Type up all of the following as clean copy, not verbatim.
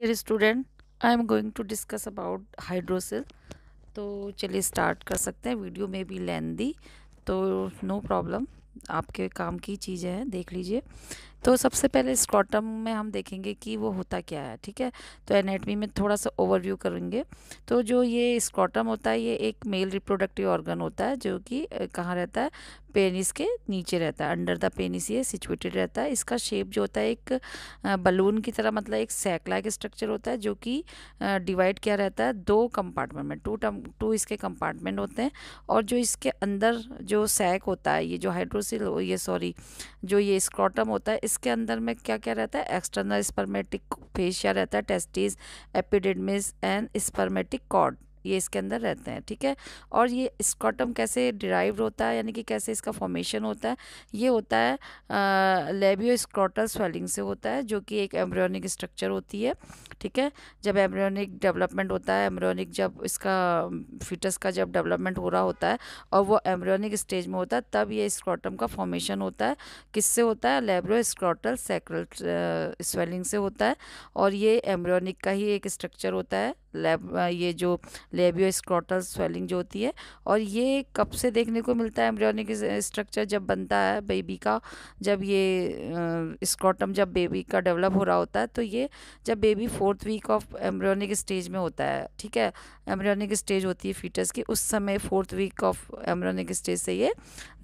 Dear student, I am going to discuss about hydrocele. तो चलिए start कर सकते हैं। वीडियो में भी लेंदी, तो नो प्रॉब्लम, आपके काम की चीज़ें हैं, देख लीजिए। तो सबसे पहले स्क्रॉटम में हम देखेंगे कि वो होता क्या है। ठीक है, तो एनाटमी में थोड़ा सा ओवरव्यू करेंगे। तो जो ये स्क्रॉटम होता है, ये एक मेल रिप्रोडक्टिव ऑर्गन होता है जो कि कहाँ रहता है, पेनिस के नीचे रहता है, अंडर द पेनिस ये सिचुएटेड रहता है। इसका शेप जो होता है एक बलून की तरह, मतलब एक सैक लाइक स्ट्रक्चर होता है जो कि डिवाइड किया रहता है दो कंपार्टमेंट में। टू इसके कंपार्टमेंट होते हैं। और जो इसके अंदर जो सैक होता है, ये जो हाइड्रोसिल, ये सॉरी, जो ये स्क्रॉटम होता है, इसके अंदर में क्या क्या रहता है, एक्सटर्नल स्पर्मेटिक फेशिया रहता है, testis, epididymis and spermatic cord, ये इसके अंदर रहते हैं। ठीक है, और ये स्क्रॉटम कैसे डिराइव्ड होता है, यानी कि कैसे इसका फॉर्मेशन होता है, ये होता है लेबियो स्क्रॉटल स्वेलिंग से होता है, जो कि एक एम्ब्रियोनिक स्ट्रक्चर होती है। ठीक है, जब एम्ब्रियोनिक डेवलपमेंट होता है, एम्ब्रियोनिक जब इसका फिटस का जब डेवलपमेंट हो रहा होता है और वो एम्ब्रियोनिक स्टेज में होता है, तब ये स्क्रॉटम का फॉर्मेशन होता है। किससे होता है, लेब्रो स्क्रॉटल सैक्रल स्वेलिंग से होता है। और ये एम्ब्रियोनिक का ही एक स्ट्रक्चर होता है, ये जो लेबियो स्क्रॉटल स्वेलिंग जो होती है। और ये कब से देखने को मिलता है, एम्ब्रियोनिक स्ट्रक्चर जब बनता है बेबी का, जब ये स्क्रॉटम जब बेबी का डेवलप हो रहा होता है, तो ये जब baby 4th week of embryonic stage में होता है। ठीक है, एम्ब्रियोनिक स्टेज होती है फीटस की, उस समय 4th week of embryonic stage से ये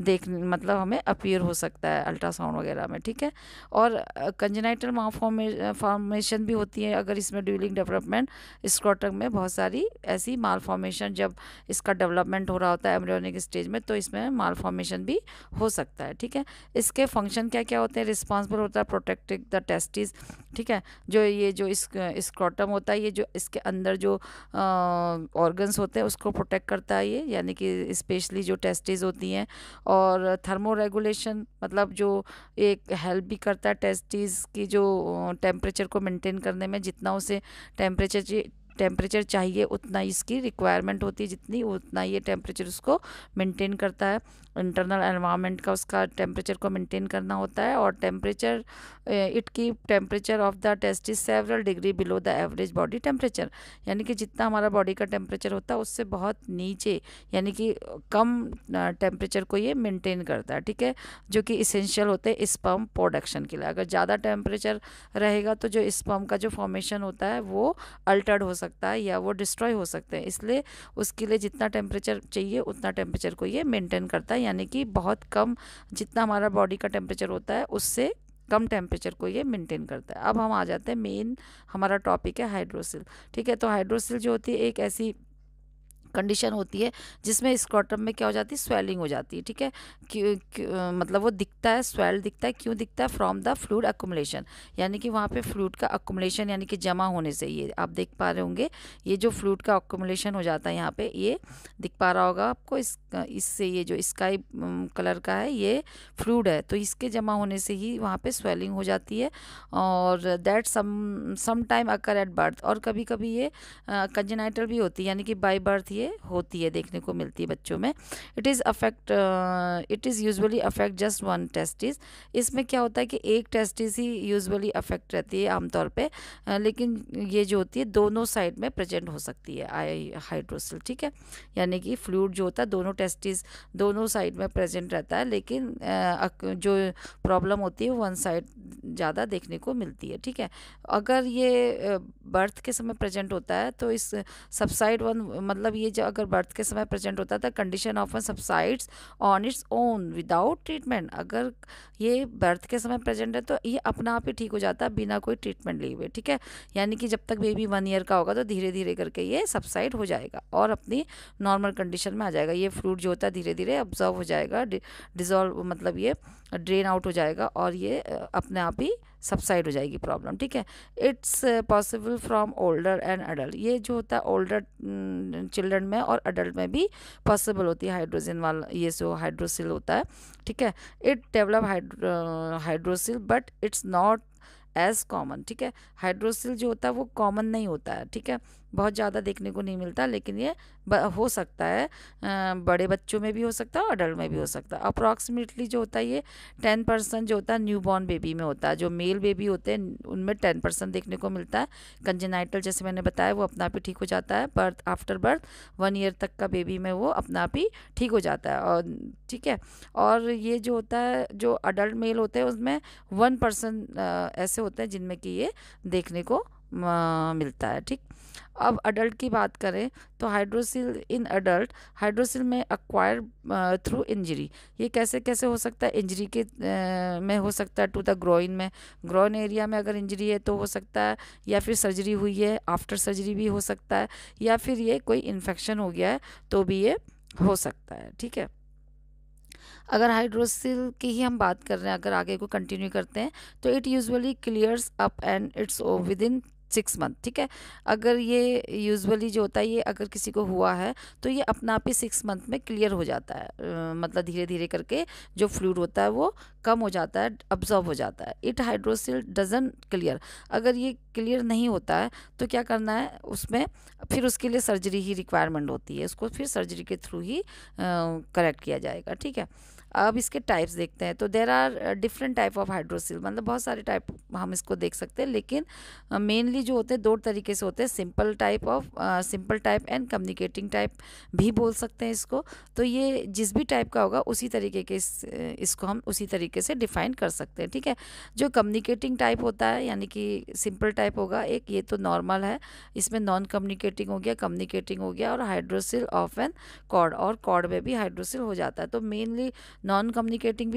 देख मतलब हमें अपीयर हो सकता है अल्ट्रासाउंड वगैरह में। ठीक है, और कंजेनाइटल मालफॉर्मेशन भी होती है अगर इसमें ड्यूरिंग डेवलपमेंट। स्क्रॉटम में बहुत सारी ऐसी मालफॉर्मेशन जब इसका डेवलपमेंट हो रहा होता है एम्ब्रियोनिक स्टेज में, तो इसमें मालफॉर्मेशन भी हो सकता है। ठीक है, इसके फंक्शन क्या क्या होते हैं, रिस्पॉन्सिबल होता है प्रोटेक्टिंग द टेस्टिस। ठीक है, जो ये जो स्क्रॉटम होता है, ये जो इसके अंदर जो ऑर्गन्स होते हैं उसको प्रोटेक्ट करता है ये, यानी कि स्पेशली जो टेस्टिस होती हैं। और थर्मो रेगुलेशन, मतलब जो एक हेल्प भी करता है टेस्टिस की जो टेम्परेचर को मेंटेन करने में, जितना उसे टेम्परेचर चाहिए उतना इसकी रिक्वायरमेंट होती है, जितनी उतना ये टेम्परेचर उसको मेंटेन करता है। इंटरनल एनवायरनमेंट का उसका टेम्परेचर को मेंटेन करना होता है। और temperature, it keep temperature of the testis several degree below the average body temperature, यानी कि जितना हमारा बॉडी का टेम्परेचर होता है उससे बहुत नीचे, यानी कि कम टेम्परेचर को ये मेंटेन करता है। ठीक है, जो कि इसेंशियल होते हैं स्पर्म प्रोडक्शन के लिए। अगर ज़्यादा टेम्परेचर रहेगा तो जो स्पर्म का जो फॉर्मेशन होता है वो अल्टर्ड हो सकता है या वो डिस्ट्रॉय हो सकते हैं। इसलिए उसके लिए जितना टेम्परेचर चाहिए उतना टेम्परेचर को ये मेंटेन करता है, यानी कि बहुत कम, जितना हमारा बॉडी का टेम्परेचर होता है उससे कम टेम्परेचर को ये मेंटेन करता है। अब हम आ जाते हैं मेन, हमारा टॉपिक है हाइड्रोसिल। ठीक है, तो हाइड्रोसिल जो होती है एक ऐसी कंडीशन होती है जिसमें स्क्रॉटम में क्या हो जाती है, स्वेलिंग हो जाती है। ठीक है, मतलब वो दिखता है, स्वेल दिखता है, क्यों दिखता है, फ्रॉम द फ्लूइड अकुमुलेशन, यानी कि वहाँ पे फ्लूइड का अकुमुलेशन, यानी कि जमा होने से, ये आप देख पा रहे होंगे, ये जो फ्लूइड का अकुमुलेशन हो जाता है यहाँ पे, ये दिख पा रहा होगा आपको, इससे ये जो स्काई कलर का है ये फ्लूइड है, तो इसके जमा होने से ही वहाँ पे स्वेलिंग हो जाती है। और that some time occur at birth, और कभी कभी ये कंजेनाइटल भी होती है, यानी कि बाय बर्थ ये होती है, देखने को मिलती है बच्चों में। It is usually affect just one testis. इसमें क्या होता है कि एक टेस्टिस ही यूजुअली अफेक्ट रहती है आमतौर पे, लेकिन ये जो होती है दोनों साइड में प्रेजेंट हो सकती है हाइड्रोसिल। ठीक है, यानी कि फ्लूइड जो होता है दोनों टेस्टिस दोनों साइड में प्रेजेंट रहता है, लेकिन जो प्रॉब्लम होती है वन साइड ज़्यादा देखने को मिलती है। ठीक है, अगर ये बर्थ के समय प्रेजेंट होता है तो इस सबसाइड वन, मतलब ये जो अगर बर्थ के समय प्रेजेंट होता था, condition of subsides on its own without treatment. अगर ये बर्थ के समय प्रेजेंट है तो ये अपना आप ही ठीक हो जाता है बिना कोई ट्रीटमेंट लिए हुए। ठीक है, यानी कि जब तक बेबी 1 ईयर का होगा तो धीरे धीरे करके ये सबसाइड हो जाएगा और अपनी नॉर्मल कंडीशन में आ जाएगा। ये फ्लूइड जो होता है धीरे धीरे ऑब्जर्व हो जाएगा, डिजॉल्व, मतलब ये ड्रेन आउट हो जाएगा और ये अपने आप ही सबसाइड हो जाएगी प्रॉब्लम। ठीक है, it's possible from older and adult, ये जो होता है ओल्डर चिल्ड्रन में और अडल्ट में भी पॉसिबल होती है हाइड्रोजन वाला, ये जो हाइड्रोसिल होता है। ठीक है, it develop hydrocele but it's not as common, ठीक है। हाइड्रोसिल जो होता है वो कॉमन नहीं होता है, ठीक है, बहुत ज़्यादा देखने को नहीं मिलता, लेकिन ये हो सकता है बड़े बच्चों में भी हो सकता है और अडल्ट में भी हो सकता है। अप्रॉक्सीमेटली जो होता है ये 10% जो होता है न्यूबॉर्न बेबी में होता है। जो मेल बेबी होते हैं उनमें 10% देखने को मिलता है। कंजेनाइटल जैसे मैंने बताया वो अपना आप ही ठीक हो जाता है। बर्थ आफ्टर बर्थ 1 ईयर तक का बेबी में वो अपना आप ही ठीक हो जाता है, और ठीक है। और ये जो होता है जो अडल्ट मेल होते हैं उसमें 1% ऐसे होते हैं जिनमें कि ये देखने को मिलता है, ठीक। अब अडल्ट की बात करें तो हाइड्रोसिल इन अडल्ट, हाइड्रोसिल में अक्वायर थ्रू इंजरी। ये कैसे कैसे हो सकता है? इंजरी के में हो सकता है टू द ग्रोइन में, ग्रोइन एरिया में अगर इंजरी है तो हो सकता है, या फिर सर्जरी हुई है आफ्टर सर्जरी भी हो सकता है, या फिर ये कोई इन्फेक्शन हो गया है तो भी ये हो सकता है, ठीक है। अगर हाइड्रोसिल की ही हम बात कर रहे हैं, अगर आगे को कंटिन्यू करते हैं तो it usually clears up and it's with in 6 month, ठीक है। अगर ये यूजुअली जो होता है ये अगर किसी को हुआ है तो ये अपना आप ही 6 मंथ में क्लियर हो जाता है, मतलब धीरे धीरे करके जो फ्लूइड होता है वो कम हो जाता है, अब्जॉर्ब हो जाता है। इट हाइड्रोसिल डजन क्लियर, अगर ये क्लियर नहीं होता है तो क्या करना है उसमें, फिर उसके लिए सर्जरी ही रिक्वायरमेंट होती है, उसको फिर सर्जरी के थ्रू ही करेक्ट किया जाएगा, ठीक है। अब इसके टाइप्स देखते हैं। तो there are different type of hydrocele, मतलब बहुत सारे टाइप हम इसको देख सकते हैं, लेकिन मेनली जो होते हैं 2 तरीके से होते हैं, simple type and communicating type भी बोल सकते हैं इसको। तो ये जिस भी टाइप का होगा उसी तरीके के इसको हम उसी तरीके से डिफाइन कर सकते हैं, ठीक है। जो कम्युनिकेटिंग टाइप होता है यानी कि सिंपल टाइप होगा एक, ये तो नॉर्मल है, इसमें नॉन कम्युनिकेटिंग हो गया, कम्युनिकेटिंग हो गया, और हाइड्रोसिल ऑफ एन कॉर्ड, और कॉर्ड में भी हाइड्रोसिल हो जाता है। तो मेनली नॉन कम्युनिकेटिंग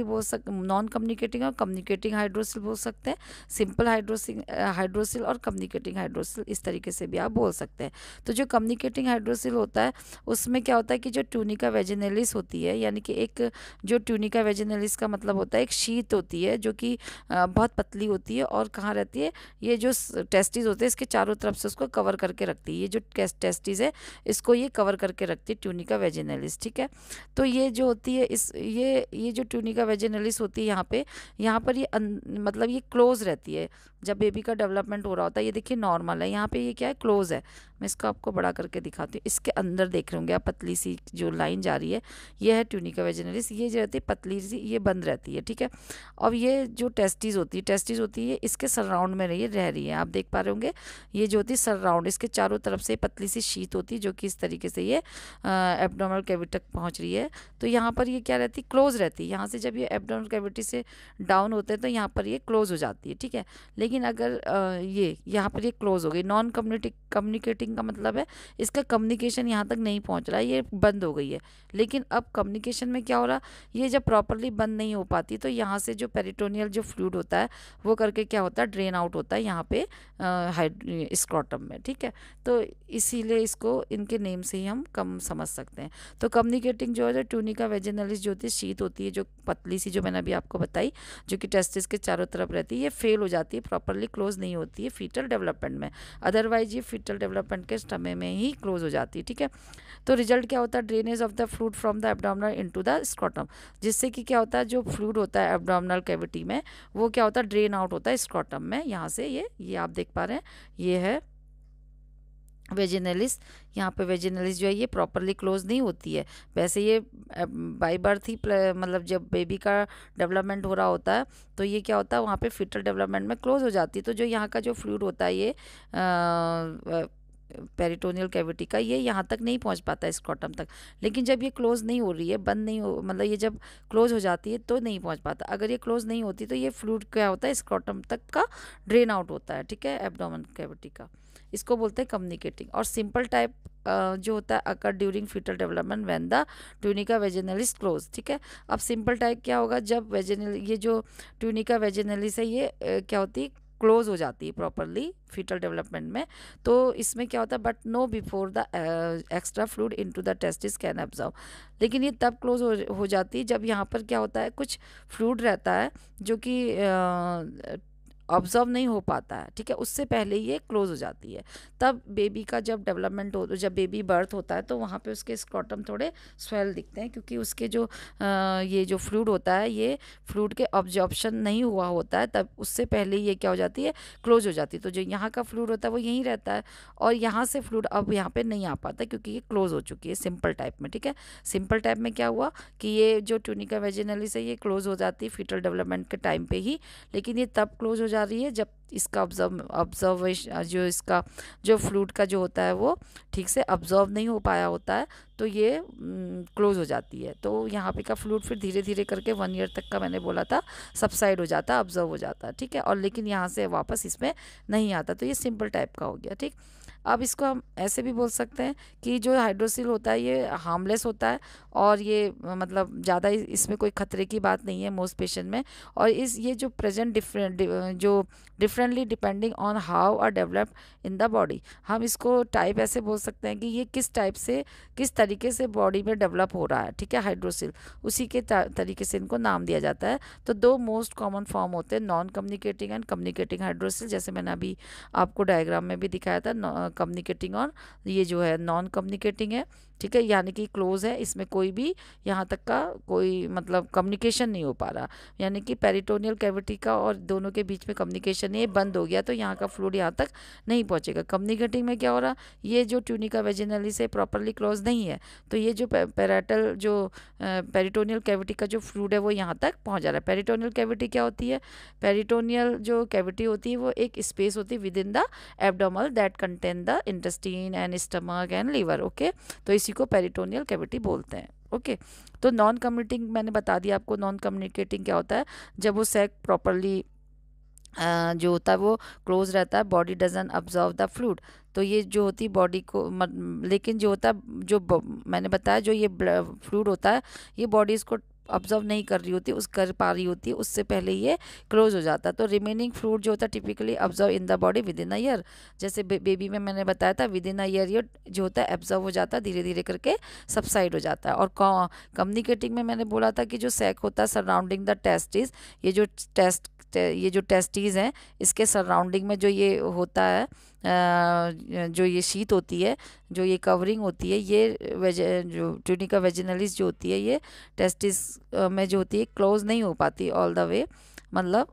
और कम्युनिकेटिंग हाइड्रोसिल बोल सकते हैं, सिंपल हाइड्रोसिल और कम्युनिकेटिंग हाइड्रोसिल, इस तरीके से भी आप बोल सकते हैं। तो जो कम्युनिकेटिंग हाइड्रोसिल होता है उसमें क्या होता है कि जो ट्यूनिका वेजिनलिस होती है, यानी कि एक जो ट्यूनिका वेजिनलिस का मतलब होता है एक शीत होती है जो कि बहुत पतली होती है, और कहाँ रहती है, ये जो टेस्टिस होते हैं इसके चारों तरफ से उसको कवर करके रखती है। ये जो टेस्टिस है इसको ये कवर करके रखती है, ट्यूनिका वेजिनलिस, ठीक है। तो ये जो होती है ये जो ट्यूनिका वेजिनलिस होती है यहाँ पर ये मतलब ये क्लोज रहती है जब बेबी का डेवलपमेंट हो रहा होता है। ये देखिए नॉर्मल है, यहाँ पे ये क्या है, क्लोज है। मैं इसको आपको बड़ा करके दिखाती हूँ। इसके अंदर देख रहे होंगे आप, पतली सी जो लाइन जा रही है ये है ट्यूनिका वेजिनलिस, ये जो रहती है पतली सी ये बंद रहती है, ठीक है। अब ये जो टेस्टिस होती है इसके सराउंड में रह रही है, आप देख पा रहे होंगे, ये जो होती है सराउंड, इसके चारों तरफ से पतली सी शीत होती है जो कि इस तरीके से ये एब्डोमिनल कैविटी तक पहुँच रही है। तो यहाँ पर ये क्या रहती है, क्लोज रहती है। यहाँ से जब ये एब्डोमिनल कैविटी से डाउन होते हैं तो यहाँ पर ये क्लोज हो जाती है, ठीक है। लेकिन अगर ये यहाँ पर ये क्लोज हो गई, नॉन कम्युनिकेटिंग का मतलब है इसका कम्युनिकेशन यहाँ तक नहीं पहुँच रहा है, ये बंद हो गई है। लेकिन अब कम्युनिकेशन में क्या हो रहा, ये जब प्रॉपरली बंद नहीं हो पाती तो यहाँ से जो पेरिटोनियल जो फ्लूइड होता है वो करके क्या होता है, ड्रेन आउट होता है यहाँ पे स्क्रोटम में, ठीक है। तो इसीलिए इसको इनके नेम से ही हम कम समझ सकते हैं। तो कम्युनिकेटिंग जो है ट्यूनिका वेजिनलिस जो होती है शीत होती है जो पतली सी, जो मैंने अभी आपको बताई, जो कि टेस्टिस के चारों तरफ रहती है, ये फेल हो जाती है, प्रॉपरली क्लोज नहीं होती है फीटल डेवलपमेंट में। अदरवाइज ये फीटल डेवलपमेंट के समय में ही क्लोज हो जाती है, ठीक है। तो रिजल्ट क्या होता है, drainage of the fluid from the abdominal into the scrotum, जिससे कि क्या होता है जो फ्लूइड होता है एब्डोमिनल कैविटी में वो क्या होता है, ड्रेन आउट होता है स्क्रोटम में। यहाँ से ये आप देख पा रहे हैं, ये है वेजिनलिस। यहाँ पे वेजिनलिस जो है ये प्रॉपरली क्लोज नहीं होती है। वैसे ये बाई बर्थ ही मतलब जब बेबी का डेवलपमेंट हो रहा होता है तो ये क्या होता है वहाँ पे फीटल डेवलपमेंट में क्लोज हो जाती है। तो जो यहाँ का जो फ्लूइड होता है ये पेरिटोनियल कैविटी का, ये यहाँ तक नहीं पहुँच पाता है स्क्रोटम तक। लेकिन जब ये क्लोज नहीं हो रही है, बंद नहीं हो, मतलब ये जब क्लोज हो जाती है तो नहीं पहुँच पाता। अगर ये क्लोज नहीं होती तो ये फ्लूइड क्या होता है स्क्रोटम तक का ड्रेन आउट होता है, ठीक है, एब्डोमेन कैविटी का। इसको बोलते हैं कम्युनिकेटिंग। और सिंपल टाइप जो होता है occur during fetal development when the tunica vaginalis close, ठीक है। अब सिंपल टाइप क्या होगा, जब ये जो ट्यूनिका वेजिनलिस है ये क्या होती है, क्लोज हो जाती है प्रॉपरली फीटल डेवलपमेंट में। तो इसमें क्या होता है, but no before the extra fluid into the testis can absorb. लेकिन ये तब क्लोज हो जाती है जब यहाँ पर क्या होता है कुछ फ्लूइड रहता है जो कि ऑब्जर्व नहीं हो पाता है, ठीक है, उससे पहले ये क्लोज हो जाती है। तब बेबी का जब डेवलपमेंट हो, जब बेबी बर्थ होता है तो वहाँ पे उसके स्क्रॉटम थोड़े स्वेल दिखते हैं, क्योंकि उसके जो ये जो फ्लूइड होता है, ये फ्लूइड के ऑब्जॉर्प्शन नहीं हुआ होता है, तब उससे पहले ये क्या हो जाती है, क्लोज हो जाती है। तो जो यहाँ का फ्लूइड होता है वो यहीं रहता है, और यहाँ से फ्लूइड अब यहाँ पे नहीं आ पाता, क्योंकि ये क्लोज हो चुकी है सिंपल टाइप में, ठीक है। सिंपल टाइप में क्या हुआ कि ये जो ट्यूनिका वेजिनलिस है ये क्लोज हो जाती है फीटल डेवलपमेंट के टाइम पे ही, लेकिन ये तब क्लोज हो जा रही है जब इसका ऑब्जर्वेशन जो इसका जो फ्लूइड का जो होता है वो ठीक से ऑब्जर्व नहीं हो पाया होता है, तो ये क्लोज हो जाती है। तो यहाँ पे का फ्लूइड फिर धीरे धीरे करके 1 ईयर तक का मैंने बोला था सबसाइड हो जाता, ऑब्जर्व हो जाता, ठीक है, और लेकिन यहाँ से वापस इसमें नहीं आता। तो ये सिंपल टाइप का हो गया, ठीक। अब इसको हम ऐसे भी बोल सकते हैं कि जो हाइड्रोसिल होता है ये हार्मलेस होता है, और ये मतलब ज़्यादा इसमें कोई खतरे की बात नहीं है मोस्ट पेशेंट में। और इस ये जो प्रेजेंट जो differently depending on how are developed in the body, हम इसको टाइप ऐसे बोल सकते हैं कि ये किस टाइप से किस तरीके से बॉडी में डेवलप हो रहा है, ठीक है, हाइड्रोसिल, उसी के तरीके से इनको नाम दिया जाता है। तो दो मोस्ट कॉमन फॉर्म होते हैं, non communicating and communicating hydrocele, जैसे मैंने अभी आपको डायग्राम में भी दिखाया था, कम्युनिकेटिंग और ये जो है नॉन कम्युनिकेटिंग है, ठीक है, यानी कि क्लोज है, इसमें कोई भी यहाँ तक का कोई मतलब कम्युनिकेशन नहीं हो पा रहा, यानी कि पेरिटोनियल कैविटी का और दोनों के बीच में कम्युनिकेशन ये बंद हो गया, तो यहाँ का फ्लूइड यहाँ तक नहीं पहुँचेगा। कम्युनिकेटिंग में क्या हो रहा, ये जो ट्यूनिका वेजिनलिस से प्रॉपरली क्लोज नहीं है, तो ये जो पेराटल जो पेरिटोनियल कैविटी का जो फ्लूइड है वो यहाँ तक पहुँच जा रहा है। पेरिटोनियल कैविटी क्या होती है, पेरिटोनियल जो कैविटी होती है वो एक स्पेस होती है within the abdomen that contain the intestine and stomach and liver, okay. तो इसी को पेरिटोनियल कैविटी बोलते हैं, ओके। तो नॉन कम्युनिकेटिंग मैंने बता दिया आपको, नॉन कम्युनिकेटिंग क्या होता है, जब वो सैक प्रॉपरली जो होता है वो क्लोज रहता है, body doesn't observe the fluid, तो ये जो होती है बॉडी को लेकिन जो होता है जो मैंने बताया जो ये फ्लूइड होता है ये बॉडी इसको ऑब्जर्व नहीं कर रही होती, उस कर पा रही होती है, उससे पहले ये क्लोज हो जाता है। तो रिमेनिंग फ्लूइड जो होता है typically observe in the body with in a year, जैसे बेबी में मैंने बताया था विद इन अ ईयर ये जो होता है ऑब्जर्व हो जाता है, धीरे धीरे करके सबसाइड हो जाता है। और कम्युनिकेटिंग में मैंने बोला था कि जो सैक होता है सराउंडिंग द टेस्टिस, ये जो टेस्टीज़ हैं इसके सराउंडिंग में जो ये होता है जो ये शीत होती है, जो ये कवरिंग होती है, ये जो ट्यूनिका वेजिनलिस जो होती है ये टेस्टिस में जो होती है क्लोज नहीं हो पाती ऑल द वे, मतलब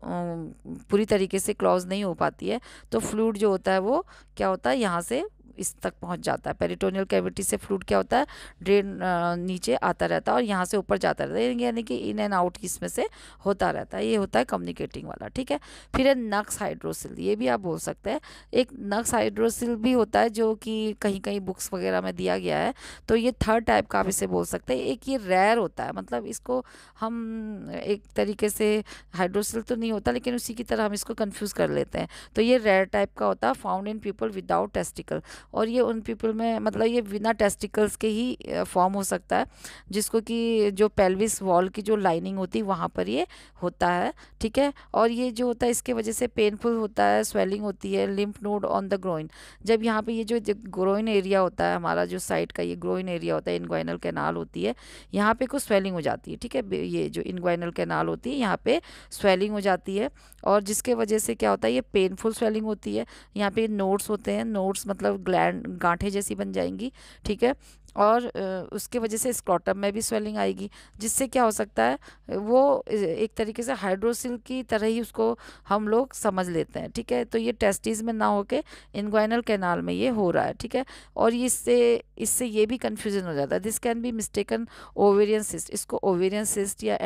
पूरी तरीके से क्लोज नहीं हो पाती है। तो फ्लूइड जो होता है वो क्या होता है यहाँ से इस तक पहुंच जाता है, पेरिटोनियल कैविटी से फ्लूइड क्या होता है ड्रेन नीचे आता रहता है और यहाँ से ऊपर जाता रहता है, यानी कि इन एंड आउट इसमें से होता रहता है। ये होता है कम्युनिकेटिंग वाला, ठीक है। फिर है नक्स हाइड्रोसिल, ये भी आप बोल सकते हैं, एक नक्स हाइड्रोसिल भी होता है जो कि कहीं कहीं बुक्स वगैरह में दिया गया है। तो ये थर्ड टाइप का आप इसे बोल सकते हैं। एक ये रेयर होता है, मतलब इसको हम एक तरीके से हाइड्रोसिल तो नहीं होता लेकिन उसी की तरह हम इसको कन्फ्यूज़ कर लेते हैं। तो ये रेयर टाइप का होता है, found in people without testicle, और ये उन पीपल में मतलब ये बिना टेस्टिकल्स के ही फॉर्म हो सकता है, जिसको कि जो पेल्विस वॉल की जो लाइनिंग होती है वहाँ पर ये होता है, ठीक है। और ये जो होता है इसके वजह से पेनफुल होता है, स्वेलिंग होती है, lymph node on the groin, जब यहाँ पे ये जो ग्रोइन एरिया होता है हमारा जो साइड का ये ग्रोइन एरिया होता है, इनग्वाइनल कैनाल होती है, यहाँ पे कुछ स्वेलिंग हो जाती है, ठीक है, ये जो इनग्वाइनल कैनाल होती है यहाँ पे स्वेलिंग हो जाती है, और जिसके वजह से क्या होता है ये पेनफुल स्वेलिंग होती है। यहाँ पे नोड्स होते हैं, नोड्स मतलब ग्लैंड गांठें जैसी बन जाएंगी, ठीक है, और उसके वजह से स्क्रोटम में भी स्वेलिंग आएगी, जिससे क्या हो सकता है वो एक तरीके से हाइड्रोसिल की तरह ही उसको हम लोग समझ लेते हैं, ठीक है। तो ये टेस्टिस में ना होके इनग्वाइनल कैनाल में ये हो रहा है, ठीक है। और इससे इससे ये भी कन्फ्यूजन हो जाता है, this can be mistaken ovarian cyst, इसको ओवेरियन सिस्ट या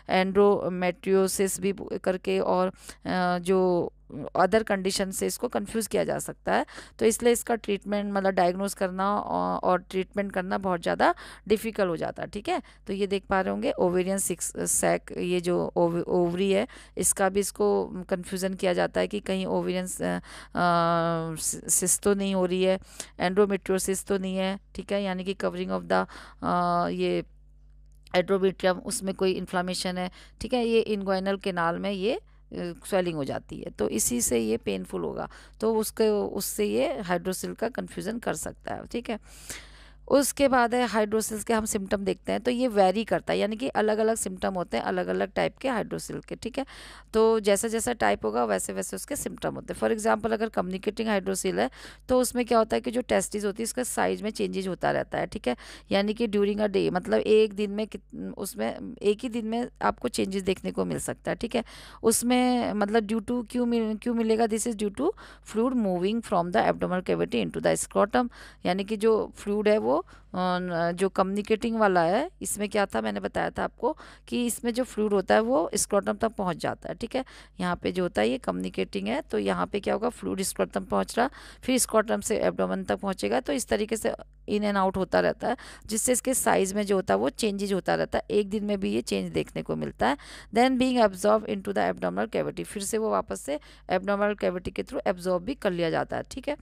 एंड्रोमेट्रियोसिस भी करके और जो अदर कंडीशन से इसको कंफ्यूज किया जा सकता है। तो इसलिए इसका ट्रीटमेंट मतलब डायग्नोज करना और ट्रीटमेंट करना बहुत ज़्यादा डिफ़िकल्ट हो जाता है, ठीक है। तो ये देख पा रहे होंगे ओवेरियन सैक, ये जो ओवरी है इसका भी इसको कंफ्यूजन किया जाता है कि कहीं ओवेरियन सिस्ट तो नहीं हो रही है, एंड्रोमेट्रियोसिस तो नहीं है, ठीक है, यानी कि कवरिंग ऑफ द ये एंड्रोमेट्रियम उसमें कोई इन्फ्लामेशन है, ठीक है, ये इनग्वाइनल कैनाल में ये स्वेलिंग हो जाती है, तो इसी से ये पेनफुल होगा, तो उसके उससे ये हाइड्रोसिल का कन्फ्यूज़न कर सकता है, ठीक है। उसके बाद है हाइड्रोसिल्स के हम सिम्टम देखते हैं। तो ये वेरी करता है, यानी कि अलग अलग सिम्टम होते हैं अलग अलग टाइप के हाइड्रोसिल के, ठीक है। तो जैसा जैसा टाइप होगा वैसे वैसे उसके सिम्टम होते हैं। फॉर एग्जांपल अगर कम्युनिकेटिंग हाइड्रोसिल है तो उसमें क्या होता है कि जो टेस्टिस होती है उसका साइज में चेंजेज होता रहता है, ठीक है। यानी कि ड्यूरिंग अ डे, मतलब एक दिन में उसमें एक ही दिन में आपको चेंजेस देखने को मिल सकता है, ठीक है। उसमें मतलब ड्यू टू क्यों मिलेगा, this is due to fluid moving from the abdominal cavity into the scrotum. यानी कि जो फ्लूइड है वो जो कम्युनिकेटिंग वाला है, इसमें क्या था मैंने बताया था आपको कि इसमें जो फ्लूइड होता है वो स्क्रॉटम तक पहुंच जाता है, ठीक है। यहाँ पे जो होता है ये कम्युनिकेटिंग है, तो यहाँ पे क्या होगा, फ्लूइड स्क्रॉटम पहुंच रहा, फिर स्क्रॉटम से एब्डोमेन तक पहुंचेगा। तो इस तरीके से इन एंड आउट होता रहता है, जिससे इसके साइज में जो होता है वो चेंजेज होता रहता है। एक दिन में भी ये चेंज देखने को मिलता है। Then being absorb into the abdominal cavity, फिर से वो वापस से एब्डोमिनल कैविटी के थ्रू एब्जॉर्ब भी कर लिया जाता है, ठीक है।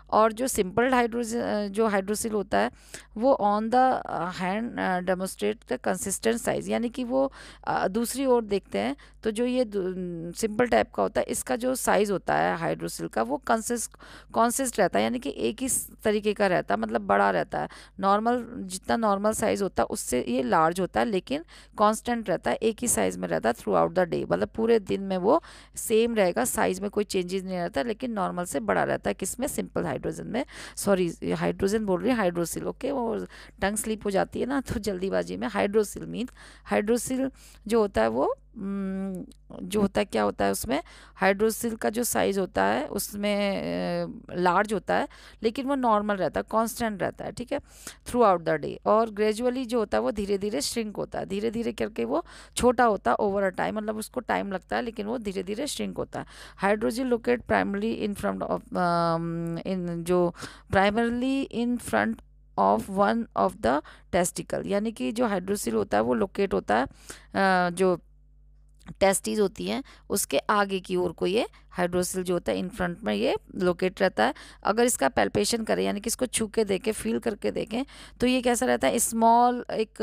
और जो सिंपल हाइड्रोसिल होता है वो on the hand demonstrate the consistent size, यानी कि वो दूसरी ओर देखते हैं तो जो ये सिंपल टाइप का होता है इसका जो साइज होता है हाइड्रोसिल का वो कॉन्सिस्ट रहता है, यानी कि एक ही तरीके का रहता है, मतलब बड़ा रहता है। नॉर्मल जितना नॉर्मल साइज होता है उससे ये लार्ज होता है, लेकिन कांस्टेंट रहता है, एक ही साइज में रहता है थ्रू आउट द डे, मतलब पूरे दिन में वो सेम रहेगा, साइज में कोई चेंजेस नहीं रहता, लेकिन नॉर्मल से बड़ा रहता है। किसमें, सिंपल हाइड्रोजन में, सॉरी हाइड्रोजन बोल रही है, हाइड्रोसिल, ओके, वो टंग स्लिप हो जाती है ना तो जल्दीबाजी में। हाइड्रोसिल मीन, हाइड्रोसिल जो होता है वो जो होता है क्या होता है उसमें, हाइड्रोसिल का जो साइज होता है उसमें लार्ज होता है, लेकिन वो नॉर्मल रहता है, कांस्टेंट रहता है, ठीक है, थ्रू आउट द डे। और ग्रेजुअली जो होता है वो धीरे धीरे श्रिंक होता है, धीरे धीरे करके वो छोटा होता है ओवर अ टाइम, मतलब उसको टाइम लगता है लेकिन वो धीरे धीरे श्रिंक होता है। Hydrogen locate primarily in front of in front of one of the testicle, यानी कि जो हाइड्रोसिल होता है वो लोकेट होता है जो टेस्टिस होती हैं उसके आगे की ओर को ये हाइड्रोसिल जो होता है इन फ्रंट में ये लोकेट रहता है। अगर इसका पैल्पेशन करें, यानी कि इसको छू के देखें, फील करके देखें, तो ये कैसा रहता है, स्मॉल एक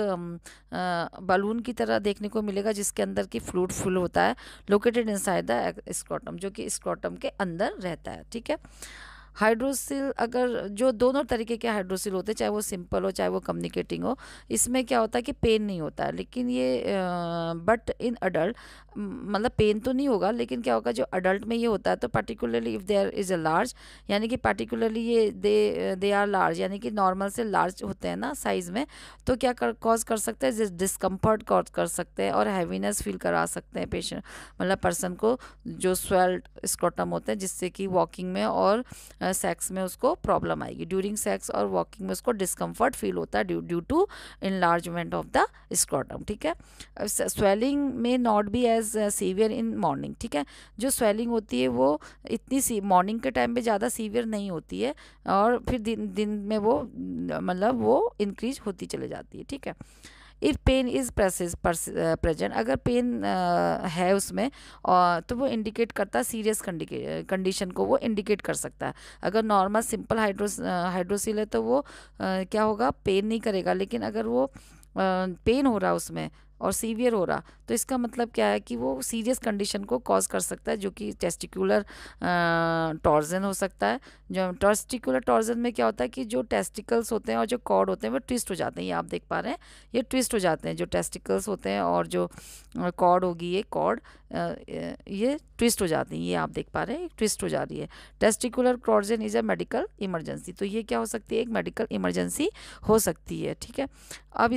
बलून की तरह देखने को मिलेगा, जिसके अंदर की फ्लूइड फुल होता है, लोकेटेड इनसाइड द स्क्रॉटम, जो कि स्क्रॉटम के अंदर रहता है, ठीक है। हाइड्रोसिल, अगर जो दोनों तरीके के हाइड्रोसिल होते हैं, चाहे वो सिंपल हो चाहे वो कम्युनिकेटिंग हो, इसमें क्या होता है कि पेन नहीं होता है, लेकिन ये बट इन अडल्ट, मतलब पेन तो नहीं होगा, लेकिन क्या होगा जो अडल्ट में ये होता है, तो particularly if there is a large, यानी कि पर्टिकुलरली ये दे आर लार्ज, यानी कि नॉर्मल से लार्ज होते हैं ना साइज़ में, तो क्या कॉज कर सकते हैं, डिस्कम्फर्ट कॉज कर सकते हैं और हैवीनेस फील करा सकते हैं पेशेंट, मतलब पर्सन को, जो स्वेल्ड स्क्रॉटम होते हैं, जिससे कि वॉकिंग में और सेक्स में उसको प्रॉब्लम आएगी। ड्यूरिंग सेक्स और वॉकिंग में उसको डिस्कम्फर्ट फील होता है due to enlargement of the scrotum, ठीक है। स्वेलिंग में not be as severe in morning, ठीक है। जो स्वेलिंग होती है वो इतनी मॉर्निंग के टाइम पे ज़्यादा सीवियर नहीं होती है, और फिर दिन में वो मतलब वो इंक्रीज होती चली जाती है, ठीक है। इफ़ पेन इज़ प्रेजेंट, अगर पेन है उसमें, और तो वो इंडिकेट करता है सीरियस कंडीशन को वो इंडिकेट कर सकता है। अगर नॉर्मल सिंपल हाइड्रोसिल है तो वो क्या होगा, पेन नहीं करेगा, लेकिन अगर वो पेन हो रहा उसमें और सीवियर हो रहा, तो इसका मतलब क्या है कि वो सीरियस कंडीशन को कॉज कर सकता है, जो कि टेस्टिकुलर टॉर्जन हो सकता है। जो टेस्टिकुलर टॉर्जन में क्या होता है कि जो टेस्टिकल्स होते हैं और जो कॉर्ड होते हैं वो ट्विस्ट हो जाते हैं, ये आप देख पा रहे हैं, ये ट्विस्ट हो जाते हैं, जो टेस्टिकल्स होते हैं और जो कॉर्ड होगी, ये कॉर्ड ये ट्विस्ट हो जाती है, ये आप देख पा रहे हैं, ट्विस्ट हो जा रही है। Testicular torsion is a medical emergency, तो ये क्या हो सकती है, एक मेडिकल इमरजेंसी हो सकती है, ठीक है। अब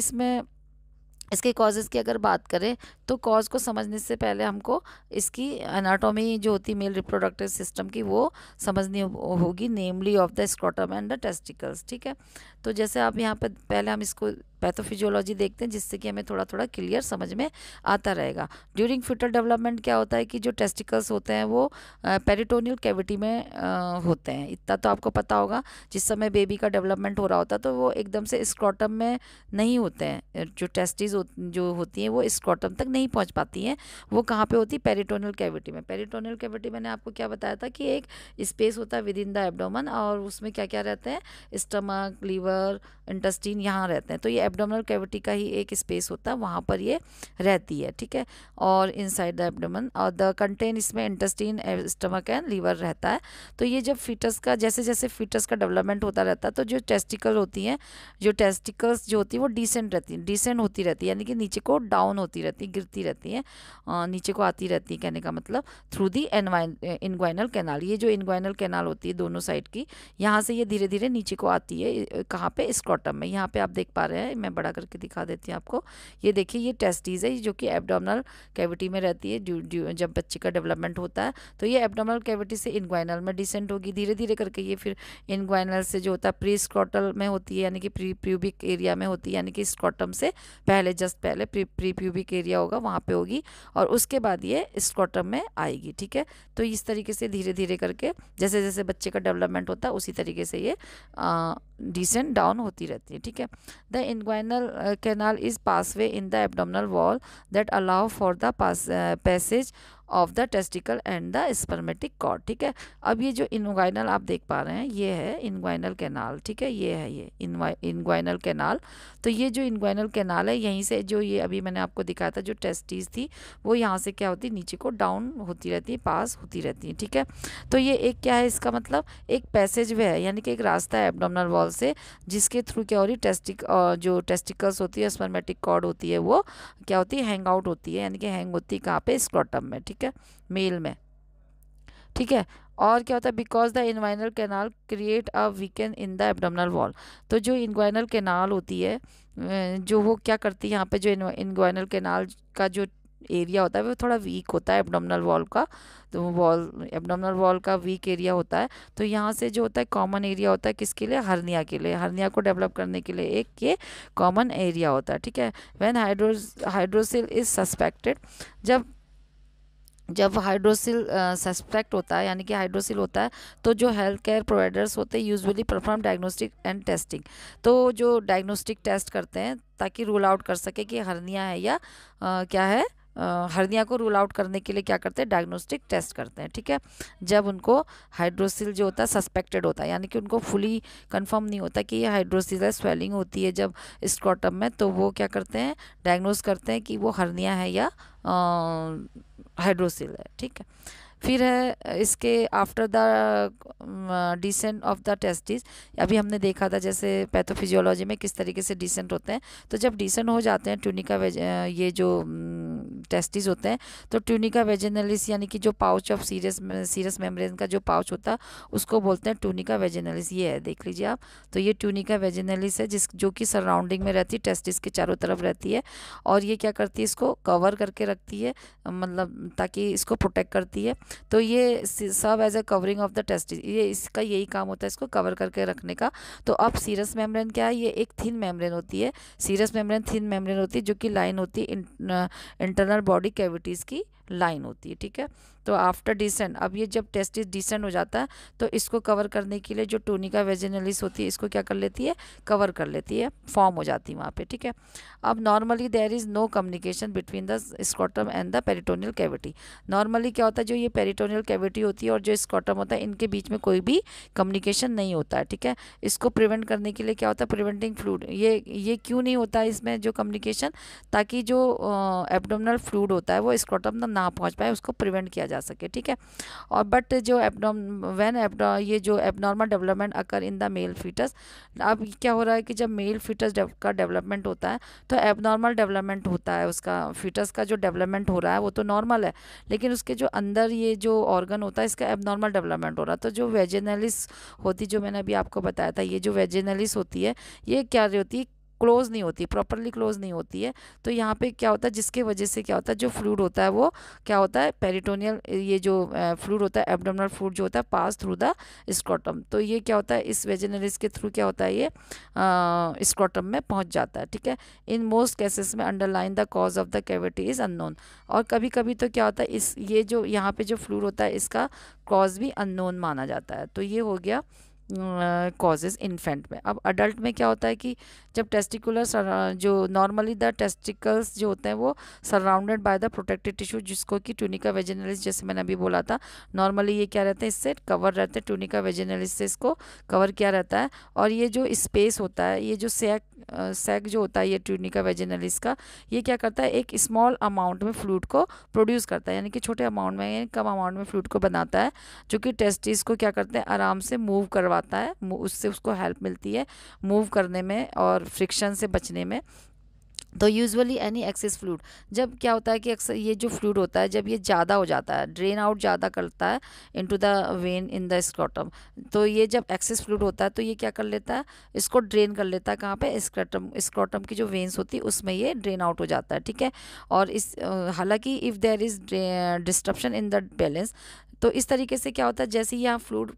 इसके कॉजेज़ की अगर बात करें तो कॉज को समझने से पहले हमको इसकी एनाटॉमी जो होती है मेल रिप्रोडक्टिव सिस्टम की वो समझनी होगी, namely of the scrotum and the testicles, ठीक है। तो जैसे आप यहाँ पे पहले हम इसको पैथोफिजियोलॉजी देखते हैं, जिससे कि हमें थोड़ा थोड़ा क्लियर समझ में आता रहेगा। ड्यूरिंग फीटल डेवलपमेंट क्या होता है कि जो टेस्टिकल्स होते हैं वो पेरिटोनियल कैविटी में होते हैं, इतना तो आपको पता होगा। जिस समय बेबी का डेवलपमेंट हो रहा होता है तो वो एकदम से स्क्रॉटम में नहीं होते हैं, जो टेस्टिस जो होती हैं वो स्क्रॉटम तक नहीं पहुंच पाती हैं। वो कहाँ पे होती है? पेरिटोनियल कैविटी में। पेरिटोनियल कैविटी मैंने आपको क्या बताया था कि एक स्पेस होता है विद इन द एब्डोमेन, और उसमें क्या क्या रहते हैं? स्टमक, लीवर, इंटेस्टाइन यहाँ रहते हैं। तो ये एब्डोमिनल कैविटी का ही एक स्पेस होता है, वहाँ पर ये रहती है, ठीक है। और इनसाइड द एब्डोमेन और द कंटेन, इसमें इंटेस्टाइन, स्टमक एंड लीवर रहता है। तो ये जब फीटस का, जैसे जैसे फीटस का डेवलपमेंट होता रहता है, तो जो टेस्टिकल होती हैं, जो टेस्टिकल्स जो होती है वो डिसेंट रहती है, डिसेंट होती रहती है, यानी कि नीचे को डाउन होती रहती है, गिरती रहती है, नीचे को आती रहती है, कहने का मतलब थ्रू दी इनग्वाइनल कैनाल। ये जो इनग्वाइनल कैनाल होती है दोनों साइड की, यहाँ से ये धीरे धीरे नीचे को आती है। कहाँ पे? स्क्रॉटम में। यहाँ पे आप देख पा रहे हैं, मैं बड़ा करके दिखा देती हूँ आपको। ये देखिए, ये टेस्टिस है जो कि एब्डोमिनल कैविटी में रहती है। जब बच्चे का डेवलपमेंट होता है तो ये एब्डोमिनल कैविटी से इनग्वाइनल में डिसेंट होगी धीरे धीरे करके। ये फिर इनग्वाइनल से जो होता है प्री स्क्रॉटल में होती है, यानी कि प्री प्यूबिक एरिया में होती है, यानी कि स्क्रॉटम से पहले, जस्ट पहले प्री प्यूबिक एरिया होगा, वहाँ पे होगी, और उसके बाद ये स्क्रॉटम में आएगी, ठीक है। तो इस तरीके से धीरे धीरे करके जैसे जैसे बच्चे का डेवलपमेंट होता है उसी तरीके से ये डिसेंट डाउन होती रहती है, ठीक है। The inguinal canal is passageway in the abdominal wall that allow for the passage of the testicle and the spermatic cord, ठीक है। अब ये जो इनग्वाइनल आप देख पा रहे हैं, ये है इनग्वाइनल कैनाल, ठीक है। ये है ये इनग्वाइनल कैनाल। तो ये जो इनग्वाइनल कैनाल है, यहीं से जो ये अभी मैंने आपको दिखाया था, जो टेस्टिस थी वो यहाँ से क्या होती है? नीचे को डाउन होती रहती है, पास होती रहती है, ठीक है। तो ये एक क्या है इसका मतलब? एक पैसेज वे है, यानी कि एक रास्ता है एब्डोमिनल वॉल से, जिसके थ्रू क्या हो रही है? जो टेस्टिकल्स होती है, स्पर्मेटिक कॉर्ड होती है, वो क्या होती है? हैंग आउट होती है, यानी कि हैंग होती है कहाँ पे? स्क्रॉटम में, ठीक है, मेल में, ठीक है। और क्या होता है? Because the inguinal canal create a weakened in the abdominal wall. तो जो इनग्वाइनल कैनाल होती है, जो वो क्या करती है यहाँ पे? जो इनग्वाइनल कैनाल का जो एरिया होता है वो थोड़ा वीक होता है एब्डोमिनल वॉल का। तो एब्डोमिनल वॉल का वीक एरिया होता है। तो यहाँ से जो होता है कॉमन एरिया होता है किसके लिए? हर्निया के लिए। हर्निया को डेवलप करने के लिए एक ये कॉमन एरिया होता है, ठीक है। व्हेन हाइड्रोसिल इज सस्पेक्टेड, जब हाइड्रोसिल सस्पेक्ट होता है, यानी कि हाइड्रोसिल होता है, तो जो हेल्थ केयर प्रोवाइडर्स होते हैं usually perform diagnostic and testing. तो जो डायग्नोस्टिक टेस्ट करते हैं ताकि रूल आउट कर सके कि हर्निया है या क्या है। हर्निया को रूल आउट करने के लिए क्या करते हैं? डायग्नोस्टिक टेस्ट करते हैं, ठीक है। जब उनको हाइड्रोसिल जो होता है सस्पेक्टेड होता है, यानी कि उनको फुली कंफर्म नहीं होता कि ये हाइड्रोसिल है, स्वेलिंग होती है जब स्क्रॉटम में, तो वो क्या करते हैं? डायग्नोस करते हैं कि वो हर्निया है या हाइड्रोसिल है, ठीक है। फिर है इसके after the descent of the testis. अभी हमने देखा था जैसे पैथोफिजियोलॉजी में किस तरीके से डिसेंट होते हैं। तो जब डिसेंट हो जाते हैं ट्यूनिका ये जो टेस्टिस होते हैं, तो ट्यूनिका वेजिनलिस, यानी कि जो पाउच ऑफ सीरस मेम्ब्रेन का जो पाउच होता है उसको बोलते हैं ट्यूनिका वेजिनलिस। ये है, देख लीजिए आप। तो ये ट्यूनिका वेजिनलिस है जो कि सराउंडिंग में रहती है, टेस्टिस के चारों तरफ रहती है, और ये क्या करती है? इसको कवर करके रखती है, मतलब ताकि इसको प्रोटेक्ट करती है। तो ये सब as a covering of the testis, ये इसका यही काम होता है, इसको कवर करके रखने का। तो अब सीरस मेम्ब्रेन क्या है? ये एक थिन मेम्ब्रेन होती है। सीरस मेम्ब्रेन थिन मेम्ब्रेन होती है जो कि लाइन होती है इंटरनल बॉडी कैविटीज़ की लाइन होती है, ठीक है। तो आफ्टर डिसेंट, अब ये जब टेस्टिस डिसेंट हो जाता है तो इसको कवर करने के लिए जो टूनिका वेजिनलिस होती है इसको क्या कर लेती है? कवर कर लेती है, फॉर्म हो जाती है वहाँ पे, ठीक है। अब normally there is no communication between the scrotum and the peritoneal cavity. Normally क्या होता है? जो ये पेरिटोनियल कैविटी होती है और जो स्क्रॉटम होता है, इनके बीच में कोई भी कम्युनिकेशन नहीं होता है, ठीक है। इसको प्रिवेंट करने के लिए क्या होता है? Preventing fluid. ये क्यों नहीं होता है इसमें जो कम्युनिकेशन? ताकि जो एब्डोमिनल फ्लूइड होता है वो स्क्रॉटम तक ना पहुँच पाए, उसको प्रिवेंट किया जा सके, ठीक है। और बट जो ये जो abnormal development occur in the male foetus. अब क्या हो रहा है कि जब मेल फीटस का डेवलपमेंट होता है तो एबनॉर्मल डेवलपमेंट होता है, उसका फीटस का जो डेवलपमेंट हो रहा है वो तो नॉर्मल है, लेकिन उसके जो अंदर ये जो ऑर्गन होता है इसका एबनॉर्मल डेवलपमेंट हो रहा है। तो जो वेजिनलिस होती, जो मैंने अभी आपको बताया था, ये जो वेजिनलिस होती है ये क्या होती है? क्लोज नहीं होती, प्रॉपरली क्लोज नहीं होती है। तो यहाँ पे क्या होता है? जिसके वजह से क्या होता है? जो फ्लूइड होता है वो क्या होता है? पेरिटोनियल, ये जो फ्लूइड होता है, एब्डोमिनल फ्लूइड जो होता है, पास थ्रू द स्क्रॉटम। तो ये क्या होता है? इस वेजिनलिस के थ्रू क्या होता है? ये स्क्रॉटम में पहुँच जाता है, ठीक है। इन मोस्ट केसेस में underline the cause of the cavity is unknown. और कभी कभी तो क्या होता है? ये जो यहाँ पे जो फ्लूइड होता है इसका कॉज भी अननोन माना जाता है। तो ये हो गया कॉजेज इन्फेंट में। अब अडल्ट में क्या होता है कि जब टेस्टिकुलर जो नॉर्मली द टेस्टिकल्स जो होते हैं वो surrounded by the protective tissue, जिसको कि ट्यूनिका वेजिनलिस, जैसे मैंने अभी बोला था, नॉर्मली ये क्या रहते हैं, इससे कवर रहते हैं, ट्यूनिका वेजिनलिस से इसको कवर किया रहता है। और ये जो स्पेस होता है, ये जो सैक जो होता है ये ट्यूनिका वेजिनलिस का, ये क्या करता है, एक स्मॉल अमाउंट में फ्लूइड को प्रोड्यूस करता है, यानी कि छोटे अमाउंट में, यानी कम अमाउंट में फ्लूइड को बनाता है, जो कि टेस्टिस को क्या करते हैं, आराम से मूव करवाता है, उससे उसको हेल्प मिलती है मूव करने में और फ्रिक्शन से बचने में। तो यूजुअली एनी एक्सेस फ्लूइड, जब क्या होता है कि अक्सर ये जो फ्लूइड होता है जब ये ज़्यादा हो जाता है, ड्रेन आउट ज़्यादा करता है into the when in the scrotum, तो ये जब एक्सेस फ्लूइड होता है तो ये क्या कर लेता है, इसको ड्रेन कर लेता है, कहाँ पे, स्क्रॉटम की जो वेन्स होती है उसमें ये ड्रेन आउट हो जाता है, ठीक है। और इस हालांकि if there is disruption in the balance, तो इस तरीके से क्या होता है, जैसे ही यहाँ फ्लूइड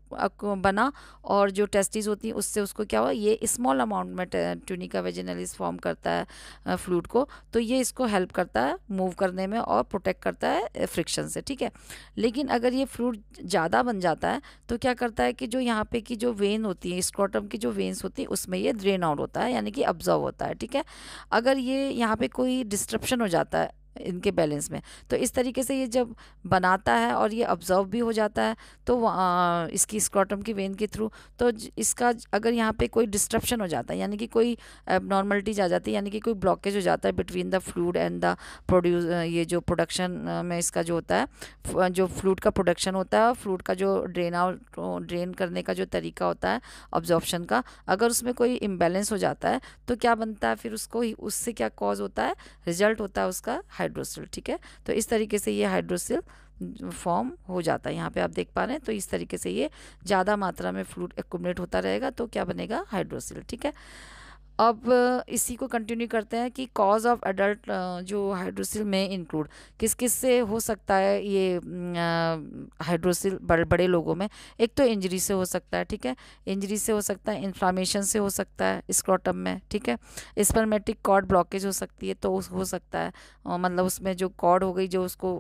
बना और जो टेस्टिस होती हैं उससे उसको क्या हुआ, ये स्मॉल अमाउंट में ट्यूनिका वेजिनलिस फॉर्म करता है फ्लूइड को, तो ये इसको हेल्प करता है मूव करने में और प्रोटेक्ट करता है फ्रिक्शन से, ठीक है। लेकिन अगर ये फ्लूइड ज़्यादा बन जाता है तो क्या करता है कि जो यहाँ पे की जो वेन होती है, स्क्रॉटम की जो वेन्स होती है उसमें ये ड्रेन आउट होता है, यानी कि अब्जॉर्व होता है, ठीक है। अगर ये यहाँ पे कोई डिस्ट्रप्शन हो जाता है इनके बैलेंस में, तो इस तरीके से ये जब बनाता है और ये ऑब्जर्व भी हो जाता है, तो इसकी स्क्रॉटम की वेन के थ्रू, तो इसका अगर यहाँ पे कोई डिस्ट्रप्शन हो जाता है, यानी कि कोई एबनॉर्मलिटीज आ जाती है, यानी कि कोई ब्लॉकेज हो जाता है between the fluid and the produce, ये जो प्रोडक्शन में इसका जो होता है, जो फ्लूइड का प्रोडक्शन होता है, फ्लूइड का जो ड्रेन करने का जो तरीका होता है ऑब्जॉर्प्शन का, अगर उसमें कोई इम्बैलेंस हो जाता है तो क्या बनता है फिर उसको, उससे क्या कॉज होता है, रिजल्ट होता है उसका हाइड्रोसिल, ठीक है। तो इस तरीके से ये हाइड्रोसिल फॉर्म हो जाता है, यहाँ पे आप देख पा रहे हैं। तो इस तरीके से ये ज़्यादा मात्रा में फ्लूइड एक्युमुलेट होता रहेगा तो क्या बनेगा, हाइड्रोसिल, ठीक है। अब इसी को कंटिन्यू करते हैं कि कॉज ऑफ एडल्ट जो हाइड्रोसिल में इंक्लूड, किस किस से हो सकता है ये हाइड्रोसिल बड़े लोगों में। एक तो इंजरी से हो सकता है, ठीक है, इंजरी से हो सकता है, इन्फ्लामेशन से हो सकता है स्क्रॉटम में, ठीक है, स्पर्मेटिक कॉर्ड ब्लॉकेज हो सकती है, तो हो सकता है मतलब उसमें जो कॉर्ड हो गई जो उसको